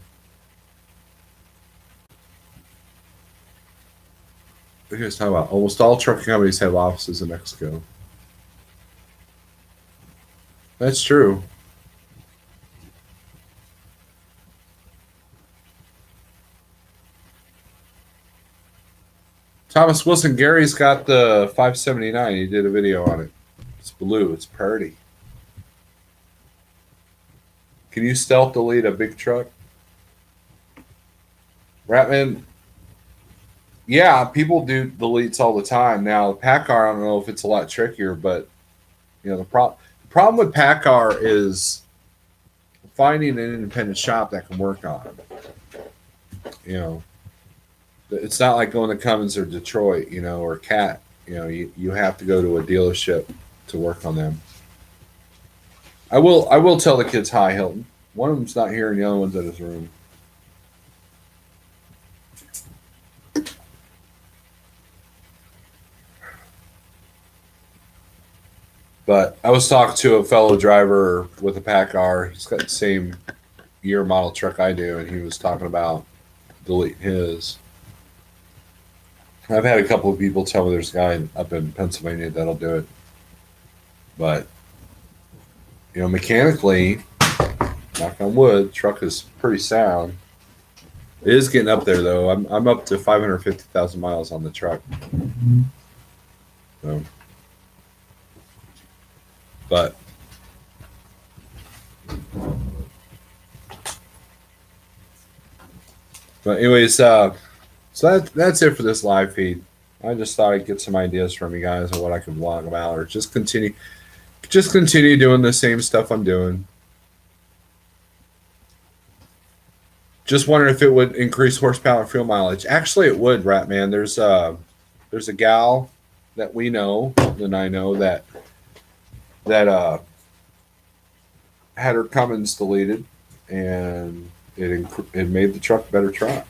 What are you guys talking about? Almost all trucking companies have offices in Mexico. That's true. Thomas Wilson, Gary's got the 579. He did a video on it. It's blue. It's pretty. Can you stealth delete a big truck? Ratman, yeah, people do deletes all the time. Now, the PACCAR, I don't know if it's a lot trickier, but you know the problem with PACCAR is finding an independent shop that can work on it. You know, it's not like going to Cummins or Detroit, you know, or Cat. You know, you have to go to a dealership to work on them. I will tell the kids hi, Hilton. One of them's not here and the other one's at his room. But I was talking to a fellow driver with a PACCAR. He's got the same year model truck I do, and he was talking about deleting his. I've had a couple of people tell me there's a guy up in Pennsylvania that'll do it. But, you know, mechanically, knock on wood, truck is pretty sound. It is getting up there, though. I'm up to 550,000 miles on the truck. So, but anyways, so that's it for this live feed. I just thought I'd get some ideas from you guys on what I could vlog about, or just continue doing the same stuff I'm doing. Just wondering if it would increase horsepower and fuel mileage. Actually, it would, Ratman. There's a gal that we know, and I know that had her Cummins deleted, and it made the truck a better truck.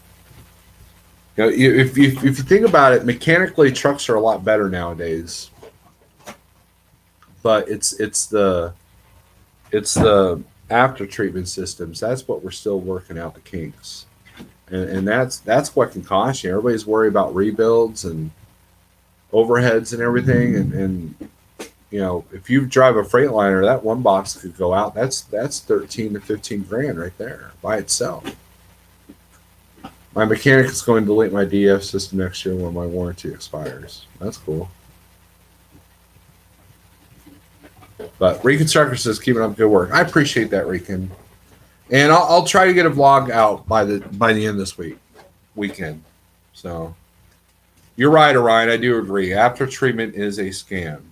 You know, if you think about it, mechanically trucks are a lot better nowadays, but it's the after treatment systems. That's what we're still working out the kinks, and that's what can cost you. Everybody's worried about rebuilds and overheads and everything, and you know, if you drive a Freightliner, that one box could go out. That's 13 to 15 grand right there by itself. My mechanic is going to delete my DF system next year when my warranty expires. That's cool. But Reconstructor says keeping up good work. I appreciate that, Recon. And I'll try to get a vlog out by the end of this weekend. So you're right, Orion. I do agree. After treatment is a scam.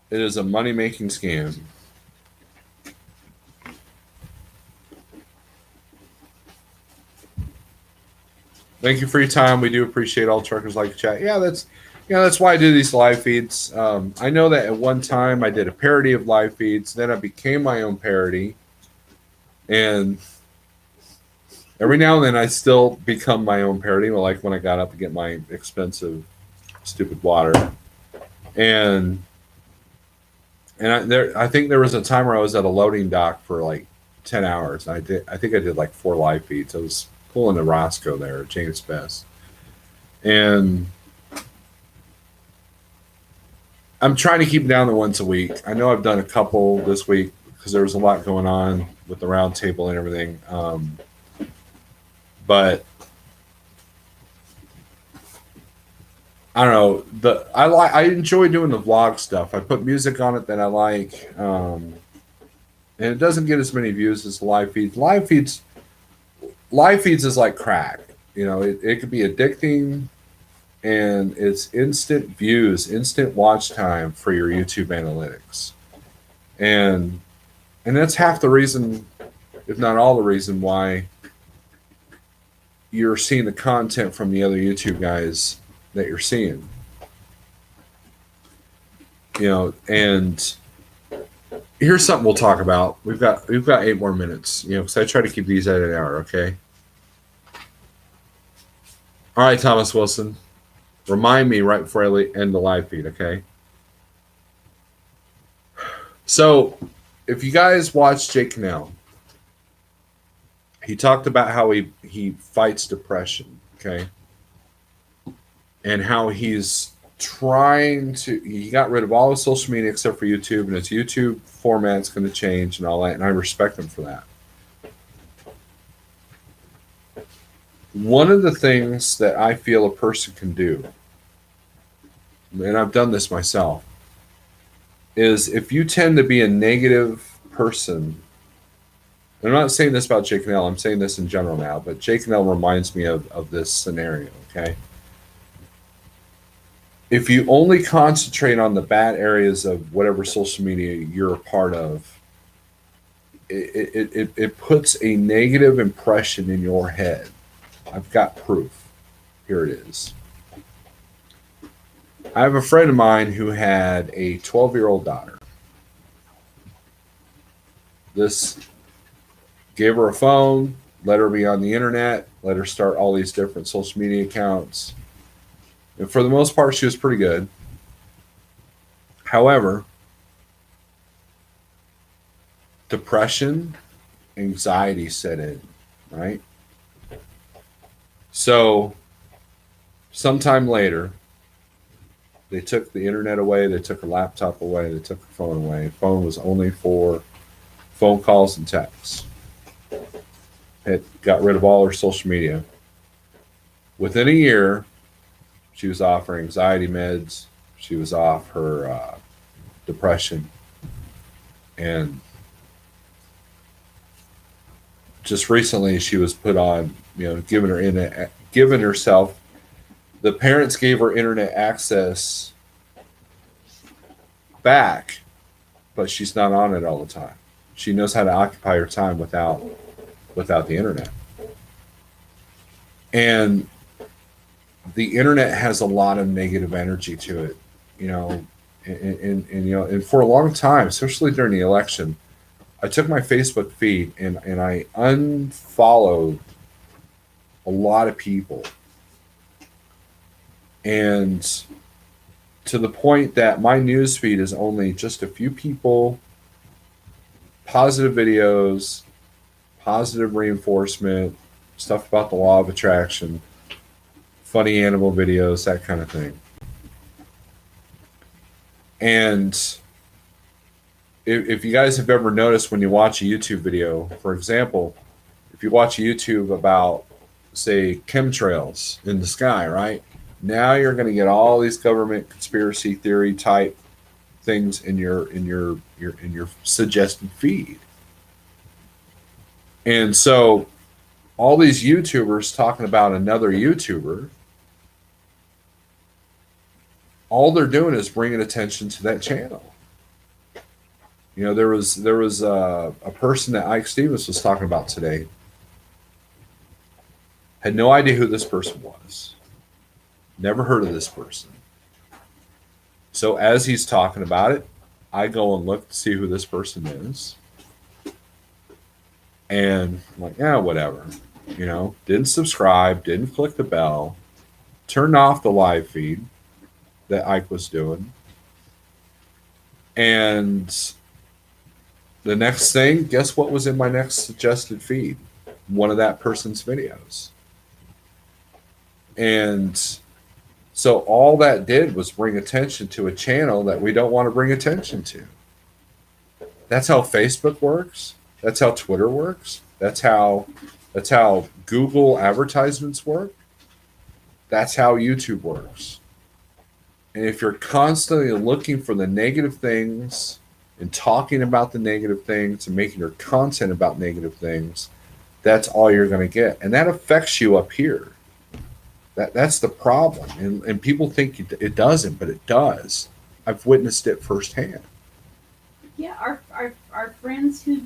It is a money-making scam. Thank you for your time. We do appreciate all truckers like to chat. Yeah, that's why I do these live feeds. I know that at one time I did a parody of live feeds. Then I became my own parody, and every now and then I still become my own parody. Like when I got up to get my expensive, stupid water, and I think there was a time where I was at a loading dock for like 10 hours. I think I did like 4 live feeds. I was pulling the Roscoe there, James Best. And I'm trying to keep it down to once a week. I know I've done a couple this week because there was a lot going on with the round table and everything. But I don't know. I enjoy doing the vlog stuff. I put music on it that I like, and it doesn't get as many views as live feeds. Live feeds is like crack. You know, it could be addicting, and it's instant views, instant watch time for your YouTube analytics, and that's half the reason, if not all the reason, why you're seeing the content from the other YouTube guys that you're seeing. You know, and here's something we'll talk about. We've got 8 more minutes, you know, because I try to keep these at an hour, okay? All right, Thomas Wilson. Remind me right before I end the live feed, okay? So, if you guys watch Jake Cannell, he talked about how he fights depression, okay? And how he's he got rid of all his social media except for YouTube, and his YouTube format's going to change and all that, and I respect him for that. One of the things that I feel a person can do, and I've done this myself, is if you tend to be a negative person, and I'm not saying this about Jake Cannell, I'm saying this in general now, but Jake Cannell reminds me of this scenario, okay? If you only concentrate on the bad areas of whatever social media you're a part of, it puts a negative impression in your head. I've got proof. Here it is. I have a friend of mine who had a 12-year-old daughter. This gave her a phone, let her be on the internet, let her start all these different social media accounts. And for the most part, she was pretty good. However, depression, anxiety set in, right? So, sometime later, they took the internet away, they took her laptop away, they took her phone away. The phone was only for phone calls and texts. It got rid of all her social media. Within a year, she was off her anxiety meds. She was off her depression. And just recently she was put on, you know, given herself, the parents gave her internet access back, but she's not on it all the time. She knows how to occupy her time without the internet. And the internet has a lot of negative energy to it, you know, and you know, and for a long time, especially during the election, I took my Facebook feed and I unfollowed a lot of people, and to the point that my news feed is only just a few people, positive videos, positive reinforcement, stuff about the law of attraction, funny animal videos, that kind of thing. And if you guys have ever noticed when you watch a YouTube video, for example, if you watch a YouTube about, say, chemtrails in the sky, right? Now you're going to get all these government conspiracy theory type things in your suggested feed. And so all these YouTubers talking about another YouTuber, all they're doing is bringing attention to that channel. You know, there was a person that Ike Stevens was talking about today. Had no idea who this person was. Never heard of this person. So as he's talking about it, I go and look to see who this person is. And I'm like, yeah, whatever. You know, didn't subscribe, didn't click the bell, turned off the live feed that Ike was doing. And the next thing, guess what was in my next suggested feed? One of that person's videos. And so all that did was bring attention to a channel that we don't want to bring attention to. That's how Facebook works. That's how Twitter works. That's how Google advertisements work. That's how YouTube works. And if you're constantly looking for the negative things and talking about the negative things and making your content about negative things, that's all you're going to get. And that affects you up here. That's the problem. And people think it doesn't, but it does. I've witnessed it firsthand. Yeah, our friends who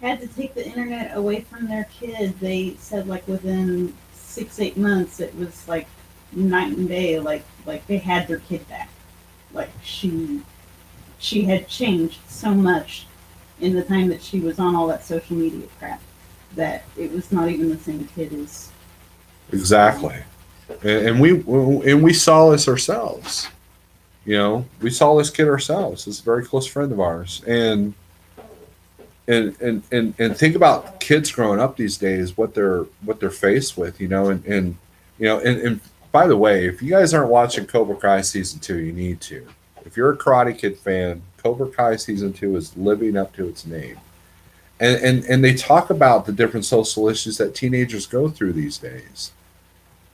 had to take the internet away from their kids, they said like within 6-8 months it was like night and day. Like they had their kid back. Like she had changed so much in the time that she was on all that social media crap that it was not even the same kid as. Exactly. And we saw this ourselves. You know, we saw this kid ourselves. This is a very close friend of ours. And think about kids growing up these days, what they're faced with, you know, and you know, and by the way, if you guys aren't watching Cobra Kai season 2, you need to. If you're a Karate Kid fan, Cobra Kai season 2 is living up to its name. And they talk about the different social issues that teenagers go through these days.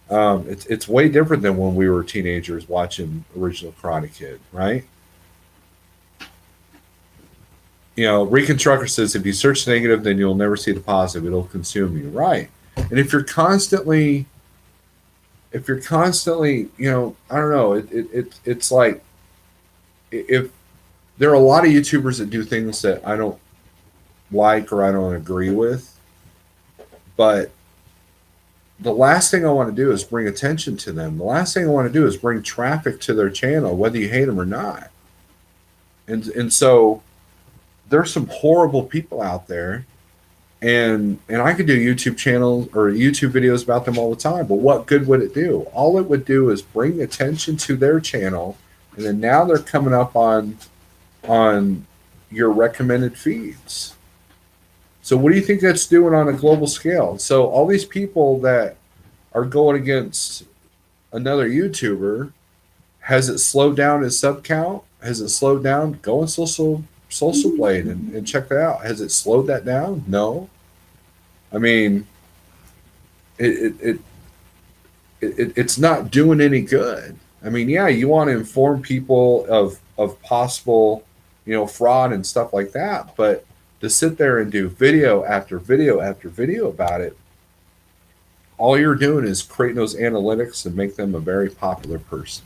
It's way different than when we were teenagers watching original Karate Kid, right? You know, Recon Trucker says, if you search negative, then you'll never see the positive. It'll consume you, right? And if you're constantly, you know, I don't know, it's like, if there are a lot of YouTubers that do things that I don't like or I don't agree with, but the last thing I want to do is bring attention to them. The last thing I want to do is bring traffic to their channel, whether you hate them or not. And so there's some horrible people out there, and I could do YouTube channels or YouTube videos about them all the time, but what good would it do? All it would do is bring attention to their channel, and then now they're coming up on your recommended feeds. So what do you think that's doing on a global scale? So all these people that are going against another YouTuber, has it slowed down his sub count? Has it slowed down? Go on Social Blade and check that out. Has it slowed that down? No. I mean, it's not doing any good. I mean, yeah, you want to inform people of possible, you know, fraud and stuff like that, but to sit there and do video after video after video about it, all you're doing is creating those analytics and make them a very popular person.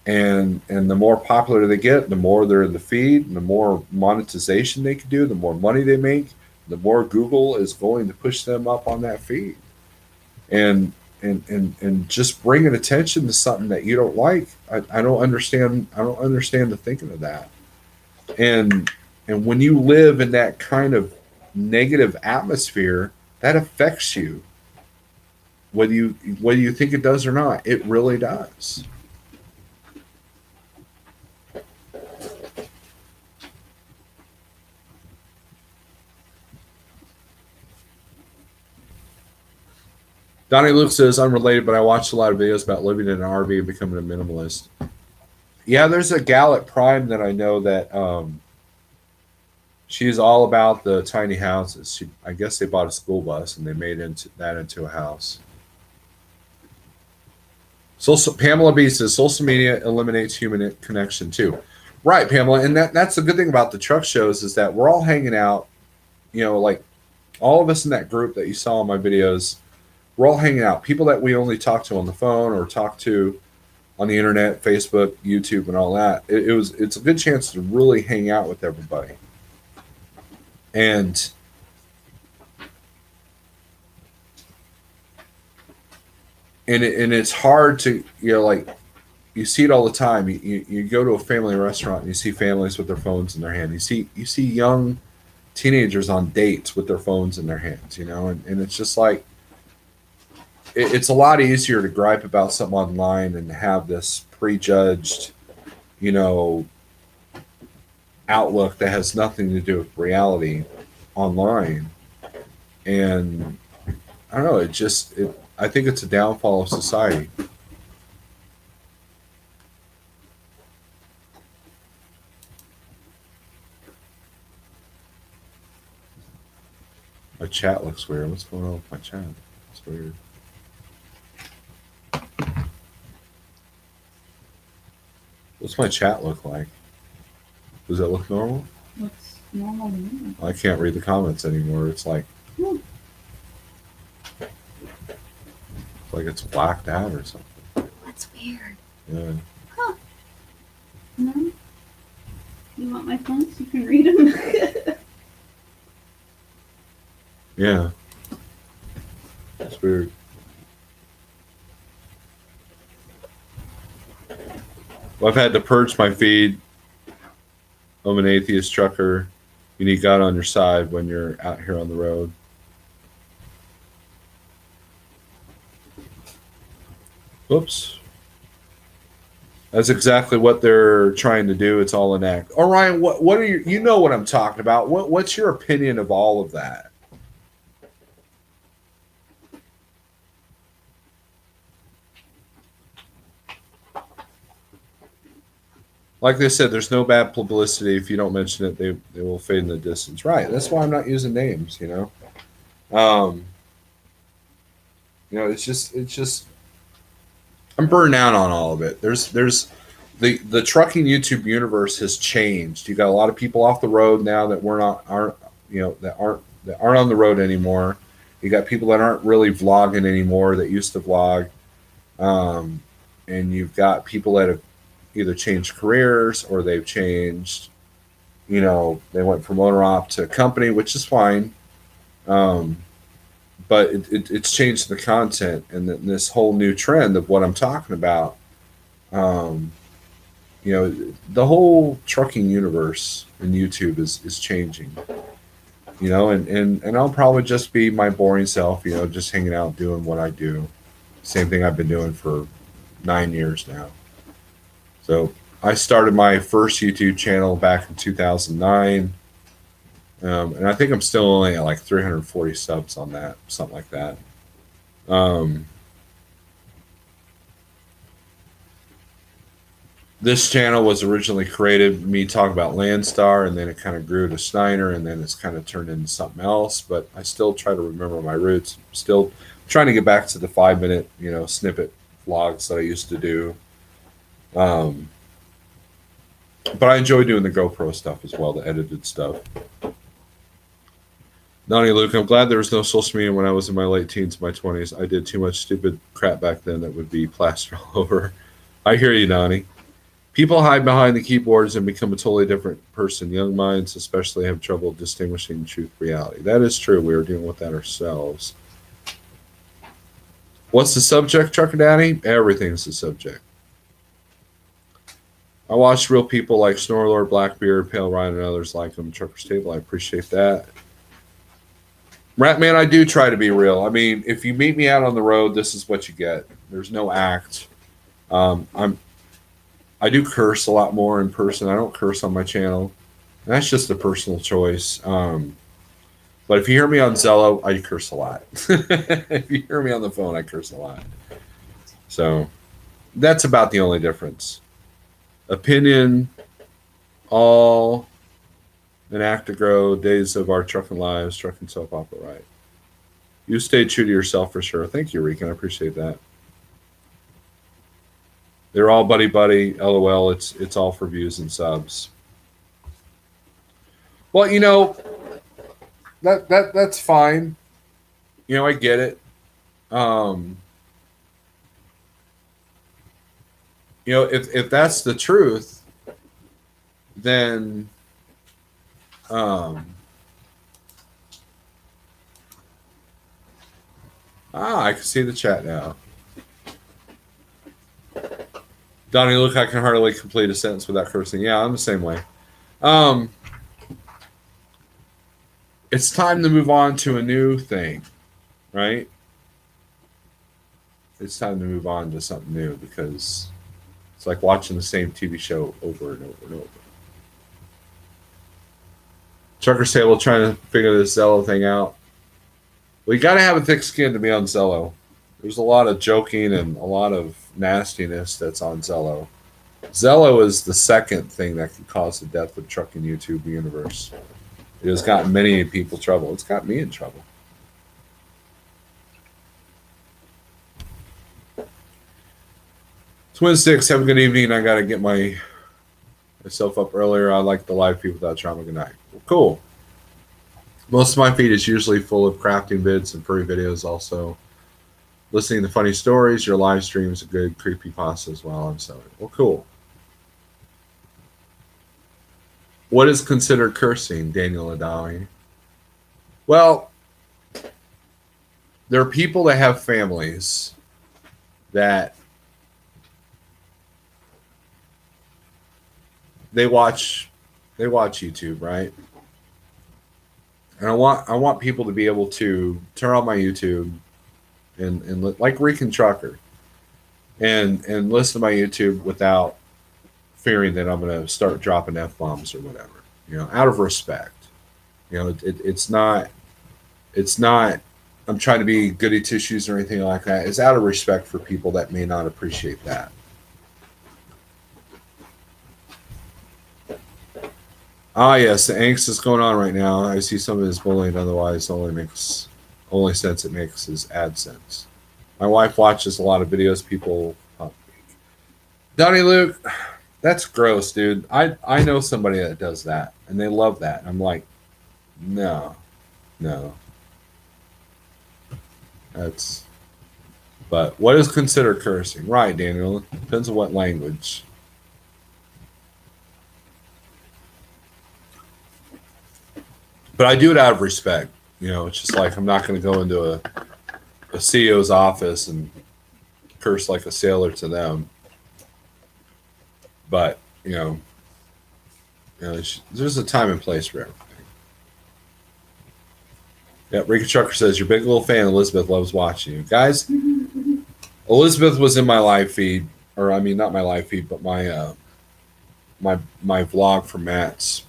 And the more popular they get, the more they're in the feed, and the more monetization they can do, the more money they make, the more Google is going to push them up on that feed. And and just bringing attention to something that you don't like. I don't understand. I don't understand the thinking of that. And when you live in that kind of negative atmosphere, that affects you, whether you think it does or not. It really does. Donny Luke says, unrelated, but I watched a lot of videos about living in an RV and becoming a minimalist. Yeah, there's a gal at Prime that I know that she's all about the tiny houses. I guess they bought a school bus and they made that into a house. Pamela B says, social media eliminates human connection too. Right, Pamela, and that's the good thing about the truck shows is that we're all hanging out, like all of us in that group that you saw in my videos, we're all hanging out. People that we only talk to on the phone or talk to on the internet, Facebook, YouTube, and all that. It's a good chance to really hang out with everybody. And it's hard to, like, you see it all the time. You go to a family restaurant and you see families with their phones in their hand. You see young teenagers on dates with their phones in their hands, and it's just like, it's a lot easier to gripe about something online and have this prejudged, outlook that has nothing to do with reality online. And I don't know, I think it's a downfall of society. My chat looks weird. What's going on with my chat? It's weird. What's my chat look like? Does it look normal? Looks normal to me. I can't read the comments anymore. It's like it's blacked out or something. That's weird. Yeah. Huh. No? You want my phone so you can read them? Yeah. It's weird. Well, I've had to purge my feed. I'm an atheist trucker. You need God on your side when you're out here on the road. Whoops. That's exactly what they're trying to do. It's all an act. Orion, what are you know what I'm talking about? What's your opinion of all of that? Like they said, there's no bad publicity. If you don't mention it, they will fade in the distance. Right. That's why I'm not using names, It's just I'm burned out on all of it. There's the trucking YouTube universe has changed. You got a lot of people off the road now that aren't on the road anymore. You got people that aren't really vlogging anymore that used to vlog. And you've got people that have either changed careers or they've changed, they went from owner op to company, which is fine. But it's changed the content and this whole new trend of what I'm talking about. The whole trucking universe in YouTube is changing, and I'll probably just be my boring self, just hanging out, doing what I do. Same thing I've been doing for 9 years now. So I started my first YouTube channel back in 2009. And I think I'm still only at like 340 subs on that, something like that. This channel was originally created, me talking about Landstar, and then it kind of grew to Steiner, and then it's kind of turned into something else. But I still try to remember my roots. Still trying to get back to the 5-minute, snippet vlogs that I used to do. But I enjoy doing the GoPro stuff as well, the edited stuff. Donny Luke, I'm glad there was no social media when I was in my late teens, my 20s. I did too much stupid crap back then that would be plastered all over. I hear you, Donny. People hide behind the keyboards and become a totally different person. Young minds especially have trouble distinguishing truth reality. That is true. We are dealing with that ourselves. What's the subject, Trucker Daddy? Everything's the subject. I watched real people like Snorlord, Blackbeard, Pale Ryan, and others like them. Trucker's Table, I appreciate that. Ratman, I do try to be real. I mean, if you meet me out on the road, this is what you get. There's no act. I do curse a lot more in person. I don't curse on my channel. And that's just a personal choice. But if you hear me on Zello, I curse a lot. If you hear me on the phone, I curse a lot. So that's about the only difference. Opinion, all an act to grow, days of our trucking lives, trucking soap opera, right? You stay true to yourself for sure. Thank you, Regan. I appreciate that. They're all buddy buddy. LOL. It's all for views and subs. Well, you know, that's fine. You know, I get it. You know, if that's the truth, then I can see the chat now. Donny, look, I can hardly complete a sentence without cursing. Yeah, I'm the same way. It's time to move on to a new thing, right? It's time to move on to something new because it's like watching the same TV show over and over and over. Trucker's Table trying to figure this Zello thing out. Well, you got to have a thick skin to be on Zello. There's a lot of joking and a lot of nastiness that's on Zello. Zello is the second thing that can cause the death of trucking YouTube universe. It has gotten many people trouble. It's got me in trouble. Twin Six, have a good evening. I got to get myself up earlier. I like the live feed without trauma. Good night. Well, cool. Most of my feed is usually full of crafting vids and furry videos also. Listening to funny stories, your live stream is a good creepypasta as well. I'm sorry. Well, cool. What is considered cursing, Daniel Adawi? Well, there are people that have families that they watch YouTube, right? And I want people to be able to turn on my YouTube and like Rican Trucker and listen to my YouTube without fearing that I'm going to start dropping F-bombs or whatever, you know, out of respect. You know, it's not I'm trying to be goody two-shoes or anything like that. It's out of respect for people that may not appreciate that. Ah, yes, the angst is going on right now. I see some of his bullying. Otherwise, only sense it makes is AdSense. My wife watches a lot of videos. People, Donny Luke, that's gross, dude. I know somebody that does that, and they love that. I'm like, no. But what is considered cursing? Right, Daniel. Depends on what language. But I do it out of respect. You know, it's just like I'm not going to go into a CEO's office and curse like a sailor to them. But, you know there's a time and place for everything. Yeah, Ricky Trucker says, you're a big little fan. Elizabeth loves watching you. Guys, Elizabeth was in my live feed. Or, I mean, not my live feed, but my vlog for Matt's.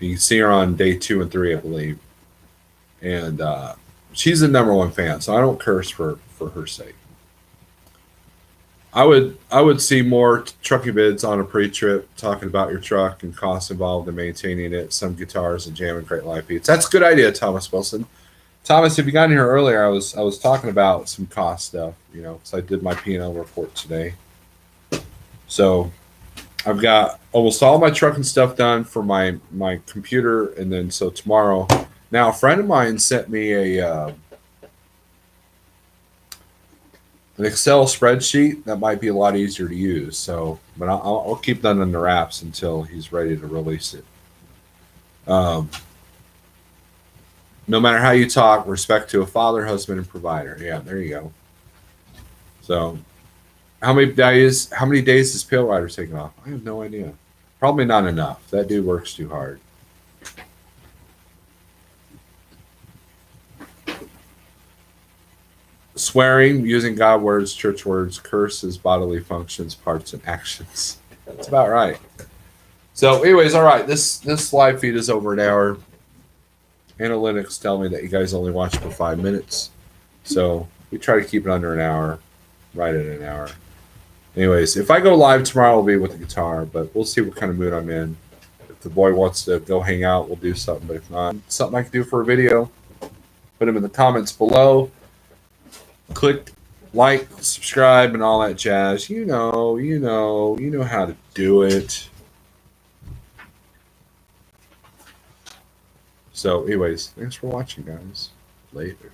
You can see her on day 2 and 3, I believe. And she's the #1 fan, so I don't curse for her sake. I would see more trucking vids on a pre-trip talking about your truck and costs involved in maintaining it, some guitars and jamming great live feeds. That's a good idea, Thomas Wilson. Thomas, if you got in here earlier, I was talking about some cost stuff, you know, because I did my P&L report today. So I've got almost all my trucking stuff done for my computer, and then so tomorrow. Now, a friend of mine sent me an Excel spreadsheet that might be a lot easier to use. So, but I'll keep that under wraps until he's ready to release it. No matter how you talk, respect to a father, husband, and provider. Yeah, there you go. So, how many days? How many days is Pale Rider taking off? I have no idea. Probably not enough. That dude works too hard. Swearing, using God words, church words, curses, bodily functions, parts, and actions. That's about right. So, anyways, all right. This live feed is over an hour. Analytics tell me that you guys only watch for 5 minutes, so we try to keep it under an hour, right at an hour. Anyways, if I go live tomorrow, I'll be with the guitar, but we'll see what kind of mood I'm in. If the boy wants to go hang out, we'll do something. But if not, something I can do for a video, put them in the comments below. Click like, subscribe, and all that jazz. You know how to do it. So, anyways, thanks for watching, guys. Later.